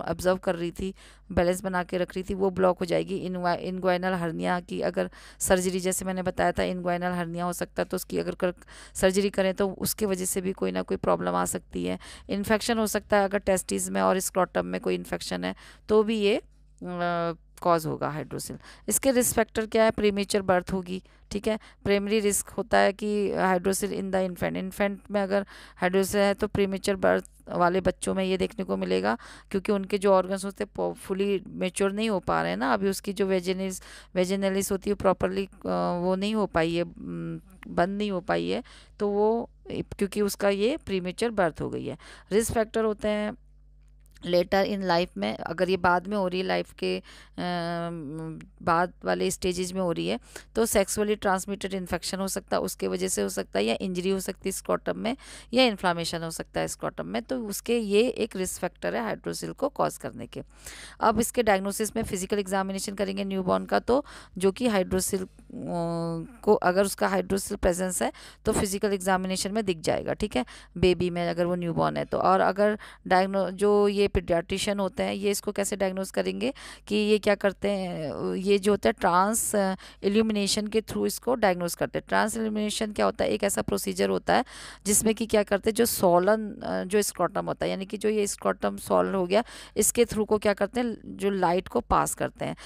ऑब्जर्व कर रही थी, बैलेंस बना के रख रही थी, वो ब्लॉक हो जाएगी। इनग्वाइनल हर्निया की अगर सर्जरी, जैसे मैंने बताया था इनग्वाइनल हर्निया हो सकता है, तो उसकी अगर सर्जरी करें तो उसके वजह से भी कोई ना कोई प्रॉब्लम आ सकती है। इन्फेक्शन हो सकता है, अगर टेस्टिस में और स्क्रॉटम में कोई इन्फेक्शन है तो भी ये कॉज होगा हाइड्रोसिल। इसके रिस्क फैक्टर क्या है, प्रीमेच्योर बर्थ होगी, ठीक है। प्राइमरी रिस्क होता है कि हाइड्रोसिल इन द इन्फेंट में अगर हाइड्रोसिल है तो प्रीमेच्योर बर्थ वाले बच्चों में ये देखने को मिलेगा, क्योंकि उनके जो ऑर्गन्स होते हैं फुली मेच्योर नहीं हो पा रहे हैं ना, अभी उसकी जो वेजिनलिस होती है प्रॉपरली वो नहीं हो पाई है, बंद नहीं हो पाई है, तो वो क्योंकि उसका ये प्रीमेच्योर बर्थ हो गई है। रिस्क फैक्टर होते हैं लेटर इन लाइफ में, अगर ये बाद में हो रही है, लाइफ के बाद वाले स्टेजेस में हो रही है, तो सेक्सुअली ट्रांसमिटेड इन्फेक्शन हो सकता है, उसके वजह से हो सकता है, या इंजरी हो सकती है स्क्रॉटम में, या इन्फ्लामेशन हो सकता है स्क्रॉटम में, तो उसके ये एक रिस्क फैक्टर है हाइड्रोसिल को कॉज करने के। अब इसके डायग्नोसिस में फिजिकल एग्जामिनेशन करेंगे न्यूबॉर्न का, तो जो कि हाइड्रोसिल को, अगर उसका हाइड्रोसिल प्रेजेंस है तो फिजिकल एग्जामिनेशन में दिख जाएगा, ठीक है, बेबी में अगर वो न्यूबॉर्न है तो। और अगर जो ये पीडियाट्रिशियन होते हैं ये इसको कैसे डायग्नोज करेंगे कि ये क्या करते हैं, ये जो होता है ट्रांस इल्यूमिनेशन के थ्रू इसको डायग्नोज करते हैं। ट्रांस इल्यूमिनेशन क्या होता है, एक ऐसा प्रोसीजर होता है जिसमें कि क्या करते हैं, जो सोलन जो स्क्रॉटम होता है, यानी कि जो ये स्क्रॉटम सोलन हो गया, इसके थ्रू को क्या करते हैं, जो लाइट को पास करते हैं,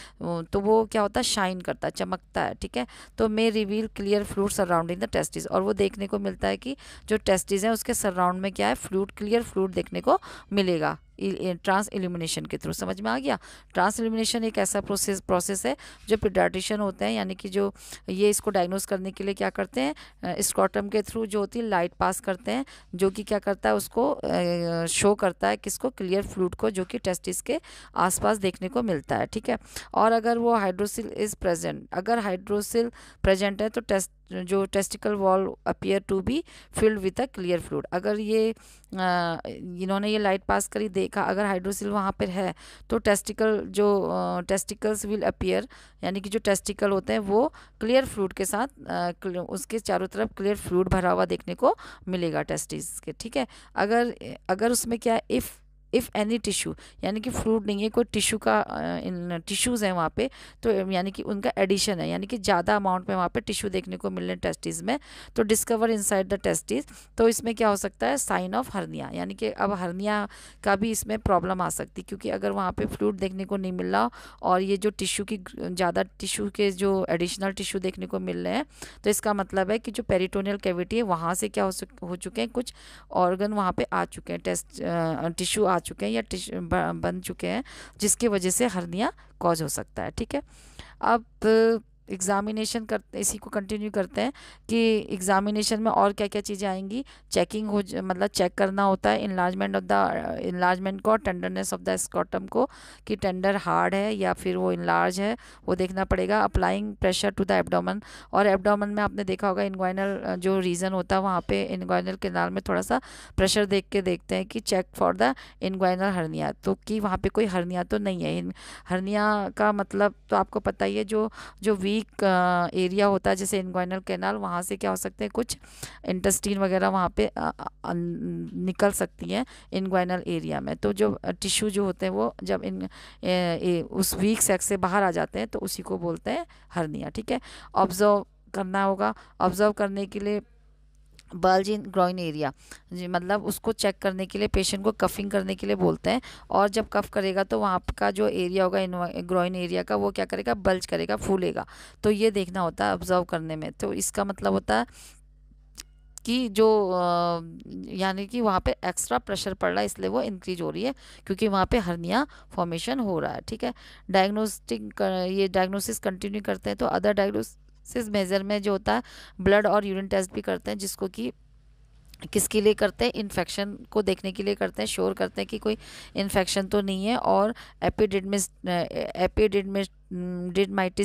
तो वो क्या होता है, शाइन करता है, चमकता है, ठीक है। तो may reveal clear fluid surrounding the testis, और वो देखने को मिलता है कि जो टेस्टिस है उसके सराउंड में क्या है, फ्लूइड, क्लियर फ्लूइड देखने को मिलेगा ट्रांस इल्यूमिनेशन के थ्रू। समझ में आ गया। ट्रांस इल्यूमिनेशन एक ऐसा प्रोसेस है जो पीडियाट्रिशियन होते हैं, यानी कि जो ये इसको डायग्नोज करने के लिए क्या करते हैं, स्क्रॉटम के थ्रू जो होती है लाइट पास करते हैं, जो कि क्या करता है, उसको शो करता है किसको, क्लियर फ्लूइड को, जो कि टेस्टिस के आसपास देखने को मिलता है, ठीक है। और अगर वो हाइड्रोसिल इज प्रेजेंट, अगर हाइड्रोसिल प्रेजेंट है तो जो testicle wall appear to be filled with a clear fluid, अगर ये इन्होंने ये लाइट पास करी, देखा अगर हाइड्रोसिल वहाँ पर है तो टेस्टिकल्स विल अपीयर, यानी कि जो टेस्टिकल होते हैं वो क्लियर फ्लूइड के साथ उसके चारों तरफ क्लियर फ्लूइड भरा हुआ देखने को मिलेगा टेस्टिस के, ठीक है। अगर उसमें क्या है, इफ़ इफ़ एनी टिश्यू, यानी कि फ्लूइड नहीं है, कोई टिश्यू का टिश्यूज़ हैं वहाँ पे, तो यानी कि उनका एडिशन है, यानी कि ज़्यादा अमाउंट में वहाँ पे टिश्यू देखने को मिल रहे हैं टेस्टिस में, तो डिस्कवर इनसाइड द टेस्टिस, तो इसमें क्या हो सकता है, साइन ऑफ हर्निया, यानी कि अब हर्निया का भी इसमें प्रॉब्लम आ सकती है, क्योंकि अगर वहाँ पे फ्लूइड देखने को नहीं मिल रहा और ये जो टिश्यू की ज़्यादा टिश्यू के जो एडिशनल टिश्यू देखने को मिल रहे हैं, तो इसका मतलब है कि जो पेरिटोनियल कैविटी है वहाँ से क्या हो चुके हैं, कुछ ऑर्गन वहाँ पे आ चुके हैं, टिश्यू आ चुके हैं या बन चुके हैं, जिसकी वजह से हर्निया कॉज हो सकता है। ठीक है, अब एग्जामिनेशन करते, इसी को कंटिन्यू करते हैं कि एग्जामिनेशन में और क्या क्या चीज़ें आएंगी। चेकिंग मतलब चेक करना होता है इन्लार्जमेंट को, टेंडरनेस ऑफ द स्क्रॉटम को, कि टेंडर हार्ड है या फिर वो इनलार्ज है, वो देखना पड़ेगा। Applying pressure to the abdomen, और एब्डोमेन में आपने देखा होगा इनग्वाइनल जो रीजन होता है वहाँ पे इनग्वाइनल कैनाल में थोड़ा सा प्रेशर देख के देखते हैं कि check for the inguinal hernia, तो कि वहाँ पे कोई हर्निया तो नहीं है। हर्निया का मतलब तो आपको पता ही है, जो वीक एरिया होता है जैसे इनग्वाइनल कैनाल, वहाँ से क्या हो सकते हैं, कुछ इंटेस्टीन वगैरह वहाँ पे निकल सकती हैं इनग्वाइनल एरिया में, तो जो टिश्यू जो होते हैं वो जब उस वीक सेक्स से बाहर आ जाते हैं तो उसी को बोलते हैं हर्निया। ठीक है, ऑब्जर्व करना होगा। ऑब्जर्व करने के लिए बल्ज इन ग्रोइन एरिया, जी मतलब उसको चेक करने के लिए पेशेंट को कफिंग करने के लिए बोलते हैं, और जब कफ करेगा तो वहाँ का जो एरिया होगा ग्रोइन एरिया का, वो क्या करेगा, बल्ज करेगा, फूलेगा, तो ये देखना होता है ऑब्जर्व करने में। तो इसका मतलब होता है कि जो यानी कि वहाँ पे एक्स्ट्रा प्रेशर पड़ रहा है, इसलिए वो इंक्रीज हो रही है, क्योंकि वहाँ पे हर्निया फॉर्मेशन हो रहा है। ठीक है, ये डायग्नोसिस कंटिन्यू करते हैं, तो अदर डायग्नोसिस मेजर में जो होता है ब्लड और यूरिन टेस्ट भी करते हैं, जिसको कि किसके लिए करते हैं, इन्फेक्शन को देखने के लिए करते हैं, श्योर करते हैं कि कोई इन्फेक्शन तो नहीं है, और एपिडिडमिस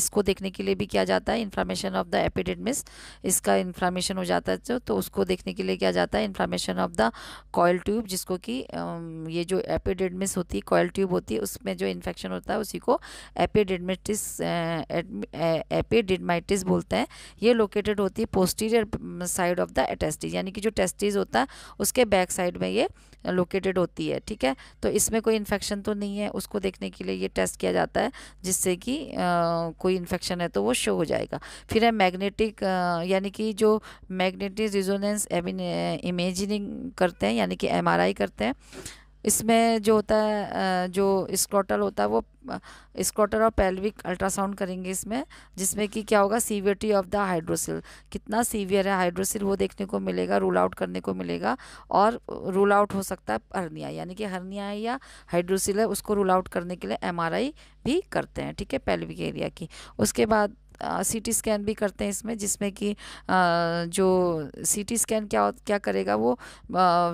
को देखने के लिए भी किया जाता है, इन्फ्लामेशन ऑफ द एपिडिडमिस, इसका इन्फ्लामेशन हो जाता है तो उसको देखने के लिए किया जाता है, inflammation of the coil tube, जिसको कि ये जो एपिडिडमिस होती है, कॉयल ट्यूब होती है, उसमें जो इन्फेक्शन होता है उसी को एपिडिडमाइटिस बोलते हैं। ये लोकेटेड होती है posterior side of the testis, यानी कि जो टेस्टिस होता है उसके बैक साइड में ये लोकेटेड होती है। ठीक है, तो इसमें कोई इन्फेक्शन तो नहीं है, उसको देखने के लिए ये टेस्ट किया जाता है, जिससे कि कोई इन्फेक्शन है तो वो शो हो जाएगा। फिर है मैग्नेटिक, यानी कि जो मैग्नेटिक रिजोनेंस इमेजिंग करते हैं, यानी कि एमआरआई करते हैं। इसमें जो होता है जो स्क्रोटल होता है वो स्क्रोटल और पेल्विक अल्ट्रासाउंड करेंगे इसमें, जिसमें कि क्या होगा, सीवियरिटी ऑफ द हाइड्रोसिल, कितना सीवियर है हाइड्रोसिल वो देखने को मिलेगा, रूल आउट करने को मिलेगा, और रूल आउट हो सकता है हर्निया, यानी कि हर्निया है या हाइड्रोसिल है, उसको रूल आउट करने के लिए एमआरआई भी करते हैं। ठीक है, पेल्विक एरिया की। उसके बाद सीटी स्कैन भी करते हैं इसमें, जिसमें कि जो सीटी स्कैन क्या करेगा, वो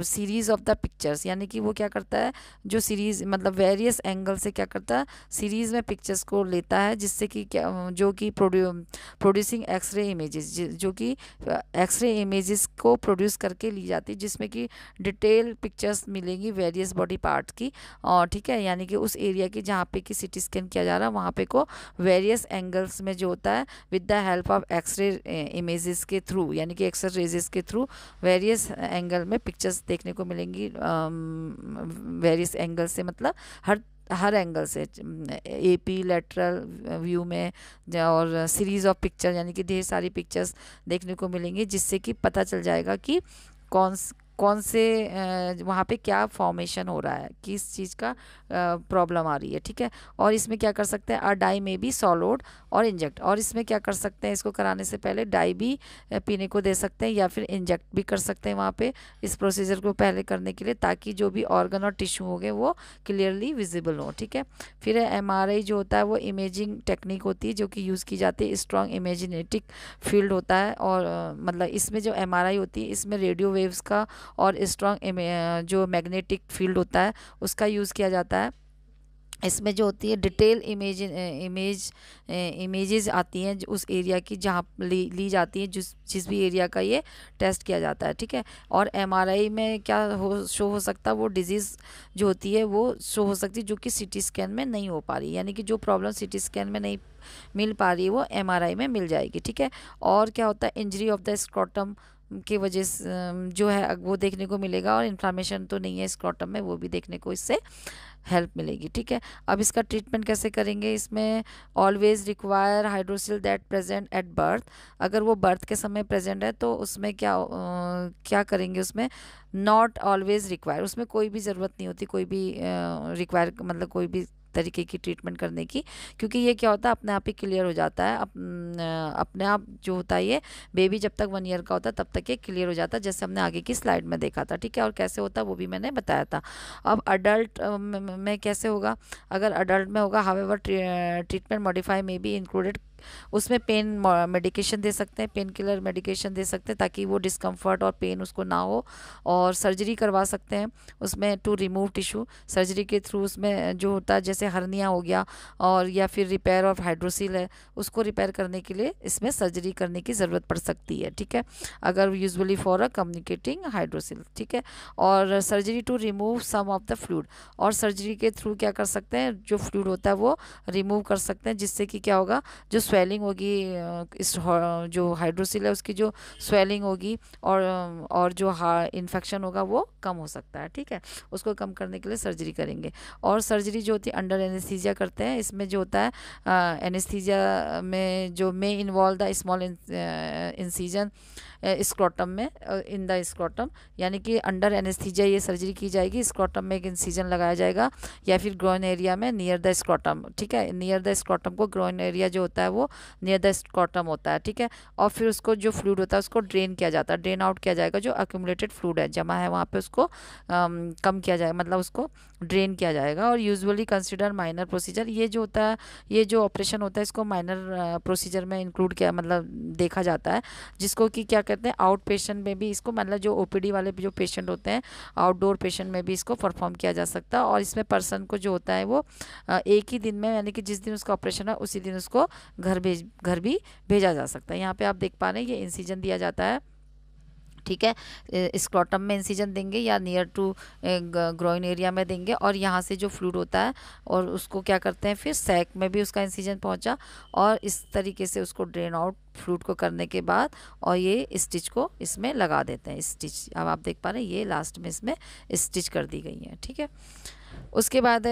सीरीज़ ऑफ द पिक्चर्स, यानी कि वो क्या करता है, जो सीरीज़ मतलब वेरियस एंगल से क्या करता है, सीरीज़ में पिक्चर्स को लेता है, जिससे कि क्या जो कि प्रोड्यूसिंग एक्सरे इमेजेस, जो कि एक्सरे इमेजेस को प्रोड्यूस करके ली जाती है, जिसमें कि डिटेल पिक्चर्स मिलेंगी वेरियस बॉडी पार्ट्स की। और ठीक है, यानी कि उस एरिया की जहाँ पे कि सीटी स्कैन किया जा रहा है वहाँ पे को वेरियस एंगल्स में जो होता है with the help of X-ray images के थ्रू, यानी कि एक्सरे रेजेस के थ्रू वेरियस एंगल में पिक्चर्स देखने को मिलेंगी। वेरियस एंगल से मतलब हर एंगल से, एपी लेटरल व्यू में, और सीरीज़ ऑफ पिक्चर, यानी कि ढेर सारी पिक्चर्स देखने को मिलेंगी, जिससे कि पता चल जाएगा कि कौन से वहाँ पे क्या फॉर्मेशन हो रहा है, किस चीज़ का प्रॉब्लम आ रही है। ठीक है, और इसमें क्या कर सकते हैं, डाई में भी सॉलोड और इंजेक्ट, और इसमें क्या कर सकते हैं, इसको कराने से पहले डाई भी पीने को दे सकते हैं, या फिर इंजेक्ट भी कर सकते हैं वहाँ पे इस प्रोसीजर को पहले करने के लिए, ताकि जो भी ऑर्गन और टिश्यू हो गए वो क्लियरली विजिबल हो। ठीक है, फिर एमआरआई जो होता है वो इमेजिंग टेक्निक होती है, जो कि यूज़ की जाती है, स्ट्रॉन्ग इमेजिनेटिक फील्ड होता है, और मतलब इसमें जो एमआरआई होती है इसमें रेडियो वेव्स का और स्ट्रॉन्ग जो मैग्नेटिक फील्ड होता है उसका यूज़ किया जाता है। इसमें जो होती है डिटेल इमेजेस आती हैं उस एरिया की जहाँ ली जाती है, जिस भी एरिया का ये टेस्ट किया जाता है। ठीक है, और एमआरआई में क्या शो हो सकता है, वो डिजीज़ जो होती है वो शो हो सकती है, जो कि सीटी स्कैन में नहीं हो पा रही, यानी कि जो प्रॉब्लम सीटी स्कैन में नहीं मिल पा रही है वो एमआरआई में मिल जाएगी। ठीक है, और क्या होता है, इंजरी ऑफ द स्क्रॉटम, की वजह से जो है वो देखने को मिलेगा, और इन्फ्लामेशन तो नहीं है स्क्रोटम में, वो भी देखने को इससे हेल्प मिलेगी। ठीक है, अब इसका ट्रीटमेंट कैसे करेंगे? इसमें always require hydrocele that present at birth. अगर वो बर्थ के समय प्रेजेंट है तो उसमें क्या करेंगे? उसमें नॉट ऑलवेज रिक्वायर, उसमें कोई भी ज़रूरत नहीं होती, कोई भी रिक्वायर मतलब कोई भी तरीके की ट्रीटमेंट करने की, क्योंकि ये क्या होता है अपने आप ही क्लियर हो जाता है। अपने आप जो होता है ये बेबी जब तक 1 ईयर का होता है तब तक ये क्लियर हो जाता है, जैसे हमने आगे की स्लाइड में देखा था। ठीक है, और कैसे होता है वो भी मैंने बताया था। अब अडल्ट में कैसे होगा? अगर अडल्ट में होगा, हाउएवर ट्रीटमेंट मॉडिफाई में बी इंक्लूडेड, उसमें पेन मेडिकेशन दे सकते हैं, पेन किलर मेडिकेशन दे सकते हैं ताकि वो डिस्कम्फर्ट और पेन उसको ना हो, और सर्जरी करवा सकते हैं उसमें टू रिमूव टिश्यू। सर्जरी के थ्रू उसमें जो होता है जैसे हर्निया हो गया, और या फिर रिपेयर ऑफ हाइड्रोसिल है, उसको रिपेयर करने के लिए इसमें सर्जरी करने की ज़रूरत पड़ सकती है। ठीक है, अगर usually for a communicating hydrocele. ठीक है, और surgery to remove some of the fluid, और सर्जरी के थ्रू क्या कर सकते हैं, जो फ्लूइड होता है वो रिमूव कर सकते हैं, जिससे कि क्या होगा, जो स्वेलिंग होगी इस जो हाइड्रोसिल है उसकी जो स्वेलिंग होगी, और जो इन्फेक्शन होगा वो कम हो सकता है। ठीक है, उसको कम करने के लिए सर्जरी करेंगे। और सर्जरी जो होती है अंडर एनेस्थीसिया करते हैं। इसमें जो होता है एनेस्थीसिया में जो may involve the small incision scrotum में, इन द स्क्रोटम, यानी कि अंडर एनेस्थीसिया ये सर्जरी की जाएगी। स्क्रोटम में एक इंसीजन लगाया जाएगा, या फिर ग्रोइन एरिया में नियर द स्क्रोटम। ठीक है, नियर द स्क्रोटम को, ग्रोइन एरिया जो होता है वो नियर द स्क्रोटम होता है। ठीक है, और फिर उसको जो फ्लूइड होता है उसको ड्रेन किया जाता है, ड्रेन आउट किया जाएगा, जो अक्यूमुलेटेड फ्लूइड है जमा है वहाँ पे उसको कम किया जाएगा, मतलब उसको ड्रेन किया जाएगा। और यूजुअली कंसिडर माइनर प्रोसीजर, ये जो होता है, ये जो ऑपरेशन होता है इसको माइनर प्रोसीजर में इंक्लूड किया, मतलब देखा जाता है, जिसको कि क्या कहते हैं आउट पेशेंट में भी इसको, मतलब जो ओपीडी वाले जो पेशेंट होते हैं, आउटडोर पेशेंट में भी इसको परफॉर्म किया जा सकता है। और इसमें पर्सन को जो होता है वो एक ही दिन में, यानी कि जिस दिन उसका ऑपरेशन है उसी दिन उसको घर भी भेजा जा सकता है। यहाँ पे आप देख पा रहे हैं ये इंसिजन दिया जाता है। ठीक है, स्क्रोटम में इंसिजन देंगे या नियर टू ग्रोइन एरिया में देंगे, और यहाँ से जो फ्लूइड होता है और उसको क्या करते हैं, फिर सैक में भी उसका इंसिजन पहुँचा, और इस तरीके से उसको ड्रेन आउट फ्लूइड को करने के बाद, और ये स्टिच को इसमें लगा देते हैं। स्टिच अब आप देख पा रहे हैं ये लास्ट में इसमें स्टिच कर दी गई है। ठीक है, उसके बाद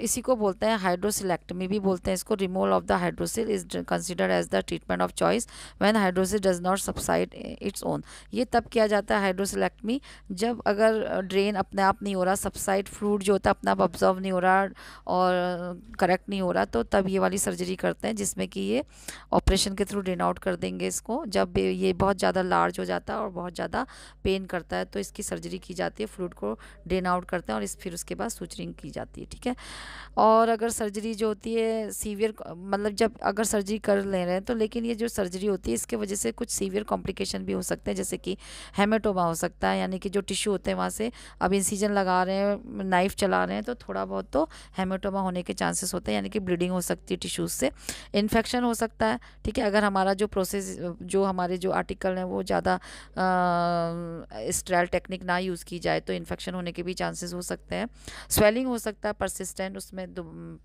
इसी को बोलते हैं हाइड्रोसिलेक्टमी भी बोलते हैं इसको। Removal of the hydrocele is considered as the treatment of choice when hydrocele does not subside its own. ये तब किया जाता है हाइड्रोसिलेक्टमी जब अगर ड्रेन अपने आप नहीं हो रहा, सबसाइड फ्लूइड जो होता है अपना आप ऑब्जर्व नहीं हो रहा और करेक्ट नहीं हो रहा, तो तब ये वाली सर्जरी करते हैं, जिसमें कि ये ऑपरेशन के थ्रू ड्रेन आउट कर देंगे इसको। जब ये बहुत ज़्यादा लार्ज हो जाता है और बहुत ज़्यादा पेन करता है तो इसकी सर्जरी की जाती है, फ्लूइड को ड्रेन आउट करते हैं, और फिर उसके बाद सूचरिंग की जाती है। ठीक है, और अगर सर्जरी जो होती है सीवियर, मतलब जब अगर सर्जरी कर ले रहे हैं तो, लेकिन ये जो सर्जरी होती है इसके वजह से कुछ सीवियर कॉम्प्लिकेशन भी हो सकते हैं, जैसे कि हेमेटोमा हो सकता है, यानी कि जो टिश्यू होते हैं वहाँ से अब इंसिजन लगा रहे हैं, नाइफ चला रहे हैं, तो थोड़ा बहुत तो हेमेटोमा होने के चांसेस होते हैं, यानी कि ब्लीडिंग हो सकती है टिश्यूज से, इन्फेक्शन हो सकता है। ठीक है, अगर हमारा जो प्रोसेस, जो हमारे जो आर्टिकल हैं वो ज़्यादा स्टेराइल टेक्निक ना यूज़ की जाए तो इन्फेक्शन होने के भी चांसेस हो सकते हैं। स्वेलिंग हो सकता है परसिस्टेंट, उसमें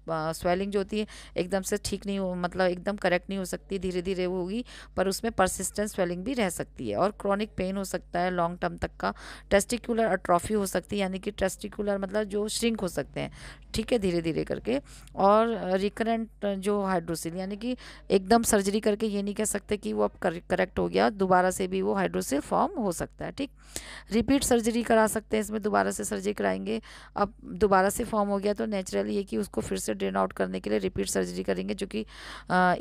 स्वेलिंग जो होती है एकदम से ठीक नहीं हो, मतलब एकदम करेक्ट नहीं हो सकती, धीरे धीरे होगी, पर उसमें परसिस्टेंट स्वेलिंग भी रह सकती है। और क्रॉनिक पेन हो सकता है लॉन्ग टर्म तक का। टेस्टिकुलर अट्रॉफी हो सकती है, यानी कि टेस्टिकुलर मतलब जो श्रिंक हो सकते हैं, ठीक है, धीरे धीरे करके। और रिकरेंट जो हाइड्रोसिल, यानी कि एकदम सर्जरी करके ये नहीं कह सकते कि वो अब करेक्ट हो गया, दोबारा से भी वो हाइड्रोसिल फॉर्म हो सकता है। ठीक, रिपीट सर्जरी करा सकते हैं, इसमें दोबारा से सर्जरी कराएंगे। अब दोबारा से फॉर्म हो गया तो नेचुरली ये कि उसको फिर से ड्रेन आउट करने के लिए रिपीट सर्जरी करेंगे, जो कि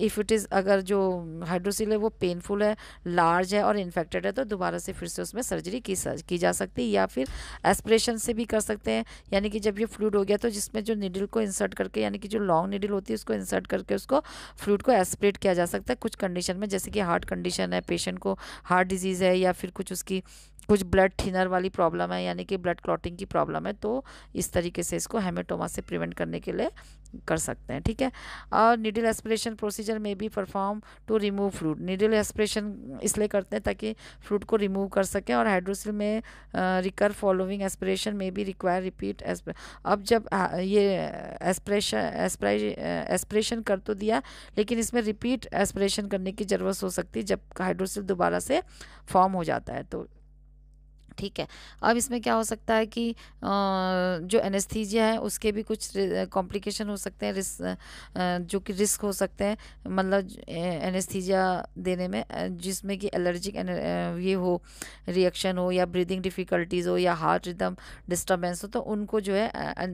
इफ़ इट इज़, अगर जो हाइड्रोसिल है वो पेनफुल है, लार्ज है और इन्फेक्टेड है, तो दोबारा से फिर से उसमें सर्जरी की जा सकती है, या फिर एस्पिरेशन से भी कर सकते हैं, यानी कि जब ये फ्लूइड हो गया तो जिसमें जो निडल को इंसर्ट करके, यानी कि जो लॉन्ग निडल होती है उसको इंसर्ट करके उसको फ्लूइड को एस्पिरेट किया जा सकता है कुछ कंडीशन में, जैसे कि हार्ट कंडीशन है, पेशेंट को हार्ट डिजीज़ है, या फिर कुछ उसकी कुछ ब्लड थिनर वाली प्रॉब्लम है, यानी कि ब्लड क्लॉटिंग की प्रॉब्लम है, तो इस तरीके से इसको हेमेटोमा से प्रिवेंट करने के लिए कर सकते हैं। ठीक है। और निडल एस्पिरेशन प्रोसीजर में भी perform to remove fluid. Needle aspiration इसलिए करते हैं ताकि फ्लूइड को रिमूव कर सकें। और हाइड्रोसिल में रिकर फॉलोइंग एस्पिरेशन में भी रिक्वायर रिपीट। अब जब ये एस्पिरेशन कर तो दिया, लेकिन इसमें रिपीट एस्पिरेशन करने की ज़रूरत हो सकती है जब हाइड्रोसिल दोबारा से फॉर्म हो जाता है। तो ठीक है। अब इसमें क्या हो सकता है कि जो एनेस्थीजिया है उसके भी कुछ कॉम्प्लिकेशन हो सकते हैं, जो कि रिस्क हो सकते हैं, मतलब एनेस्थीजिया देने में, जिसमें कि एलर्जिक ये हो, रिएक्शन हो, या ब्रीदिंग डिफ़िकल्टीज़ हो, या हार्ट रिदम डिस्टर्बेंस हो, तो उनको जो है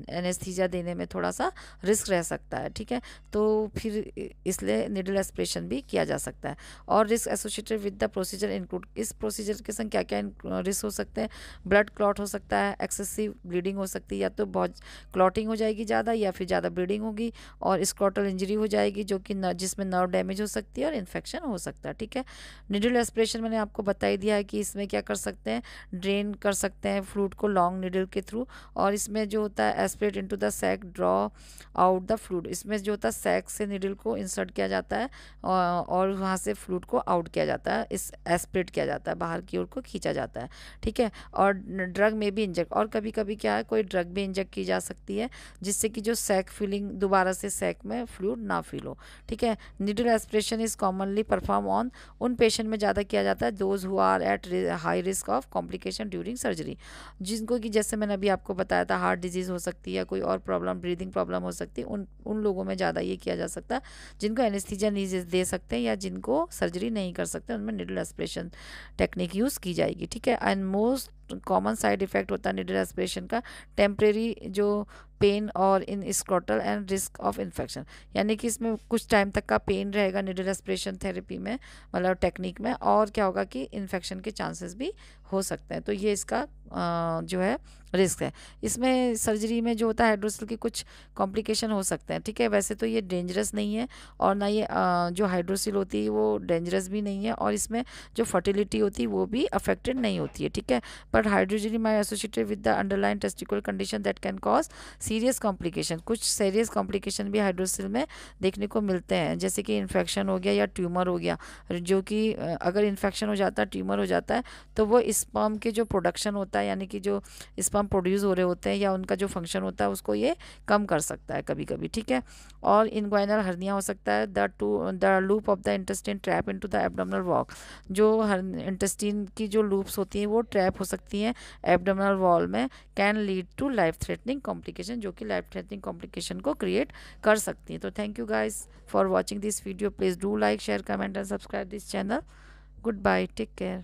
एनेस्थीजिया देने में थोड़ा सा रिस्क रह सकता है। ठीक है। तो फिर इसलिए निडल एस्पिरेशन भी किया जा सकता है। और risk associated with the procedure include, इस प्रोसीजर के संग क्या क्या रिस्क हो सकते हैं? ब्लड क्लॉट हो सकता है, एक्सेसिव ब्लीडिंग हो सकती है, या तो बहुत क्लॉटिंग हो जाएगी ज़्यादा, या फिर ज़्यादा ब्लीडिंग होगी, और स्क्रोटल इंजरी हो जाएगी जो कि जिसमें नर्व डैमेज हो सकती है और इन्फेक्शन हो सकता है। ठीक है। निडल एस्पिरेशन मैंने आपको बता ही दिया है कि इसमें क्या कर सकते हैं, ड्रेन कर सकते हैं फ्लूइड को लॉन्ग निडल के थ्रू, और इसमें जो होता है aspirate into the sac, draw out the fluid. इसमें जो होता है सैक से निडल को इंसर्ट किया जाता है और वहाँ से फ्लूइड को आउट किया जाता है, इस एस्पिरेट किया जाता है, बाहर की ओर को खींचा जाता है। ठीक है। और ड्रग में भी इंजेक्ट, और कभी कभी क्या है, कोई ड्रग भी इंजेक्ट की जा सकती है जिससे कि जो सैक फीलिंग दोबारा से सैक में फ्लूइड ना फील हो। ठीक है। Needle aspiration is commonly perform on, उन पेशेंट में ज़्यादा किया जाता है those who are at high risk of complication during surgery, जिनको कि जैसे मैंने अभी आपको बताया था हार्ट डिजीज़ हो सकती है, कोई और प्रॉब्लम, ब्रीदिंग प्रॉब्लम हो सकती है, उन लोगों में ज़्यादा ये किया जा सकता है जिनको एनेस्थीसिया नहीं दे सकते या जिनको सर्जरी नहीं कर सकते, उनमें निडल एस्पिरेशन टेक्निक यूज़ की जाएगी। ठीक है। And most common side effect होता है निडल एस्पिरेशन का टेम्परेरी जो पेन और in scrotal and risk of infection, यानी कि इसमें कुछ टाइम तक का पेन रहेगा निडल एस्पिरेशन थेरेपी में, मतलब टेक्निक में, और क्या होगा कि इन्फेक्शन के चांसेस भी हो सकते हैं। तो ये इसका जो है रिस्क है। इसमें सर्जरी में जो होता है हाइड्रोसिल की कुछ कॉम्प्लिकेशन हो सकते हैं। ठीक है। वैसे तो ये डेंजरस नहीं है, और ना ये जो हाइड्रोसिल होती है वो डेंजरस भी नहीं है, और इसमें जो फर्टिलिटी होती है वो भी अफेक्टेड नहीं होती है। ठीक है। But hydrocele may associated with the underline testicular condition that can cause serious complication. कुछ सीरियस कॉम्प्लिकेशन भी हाइड्रोसिल में देखने को मिलते हैं, जैसे कि इन्फेक्शन हो गया या ट्यूमर हो गया, जो कि अगर इन्फेक्शन हो जाता है, ट्यूमर हो जाता है, तो वो स्पर्म के जो प्रोडक्शन होता है, यानी कि जो स्पर्म प्रोड्यूस हो रहे होते हैं या उनका जो फंक्शन होता है, उसको ये कम कर सकता है कभी कभी। ठीक है। और इनग्वाइनल हर्निया हो सकता है, the loop of the intestine trap into the abdominal wall, जो इंटेस्टाइन की जो लूप्स होती हैं वो ट्रैप हो सकती हैं एब्डोमिनल वॉल में, can lead to life threatening complication, जो कि लाइफ थ्रेटनिंग कॉम्प्लिकेशन को क्रिएट कर सकती हैं। तो thank you guys for watching this video. Please do like, share, comment and subscribe this channel. Goodbye, take care.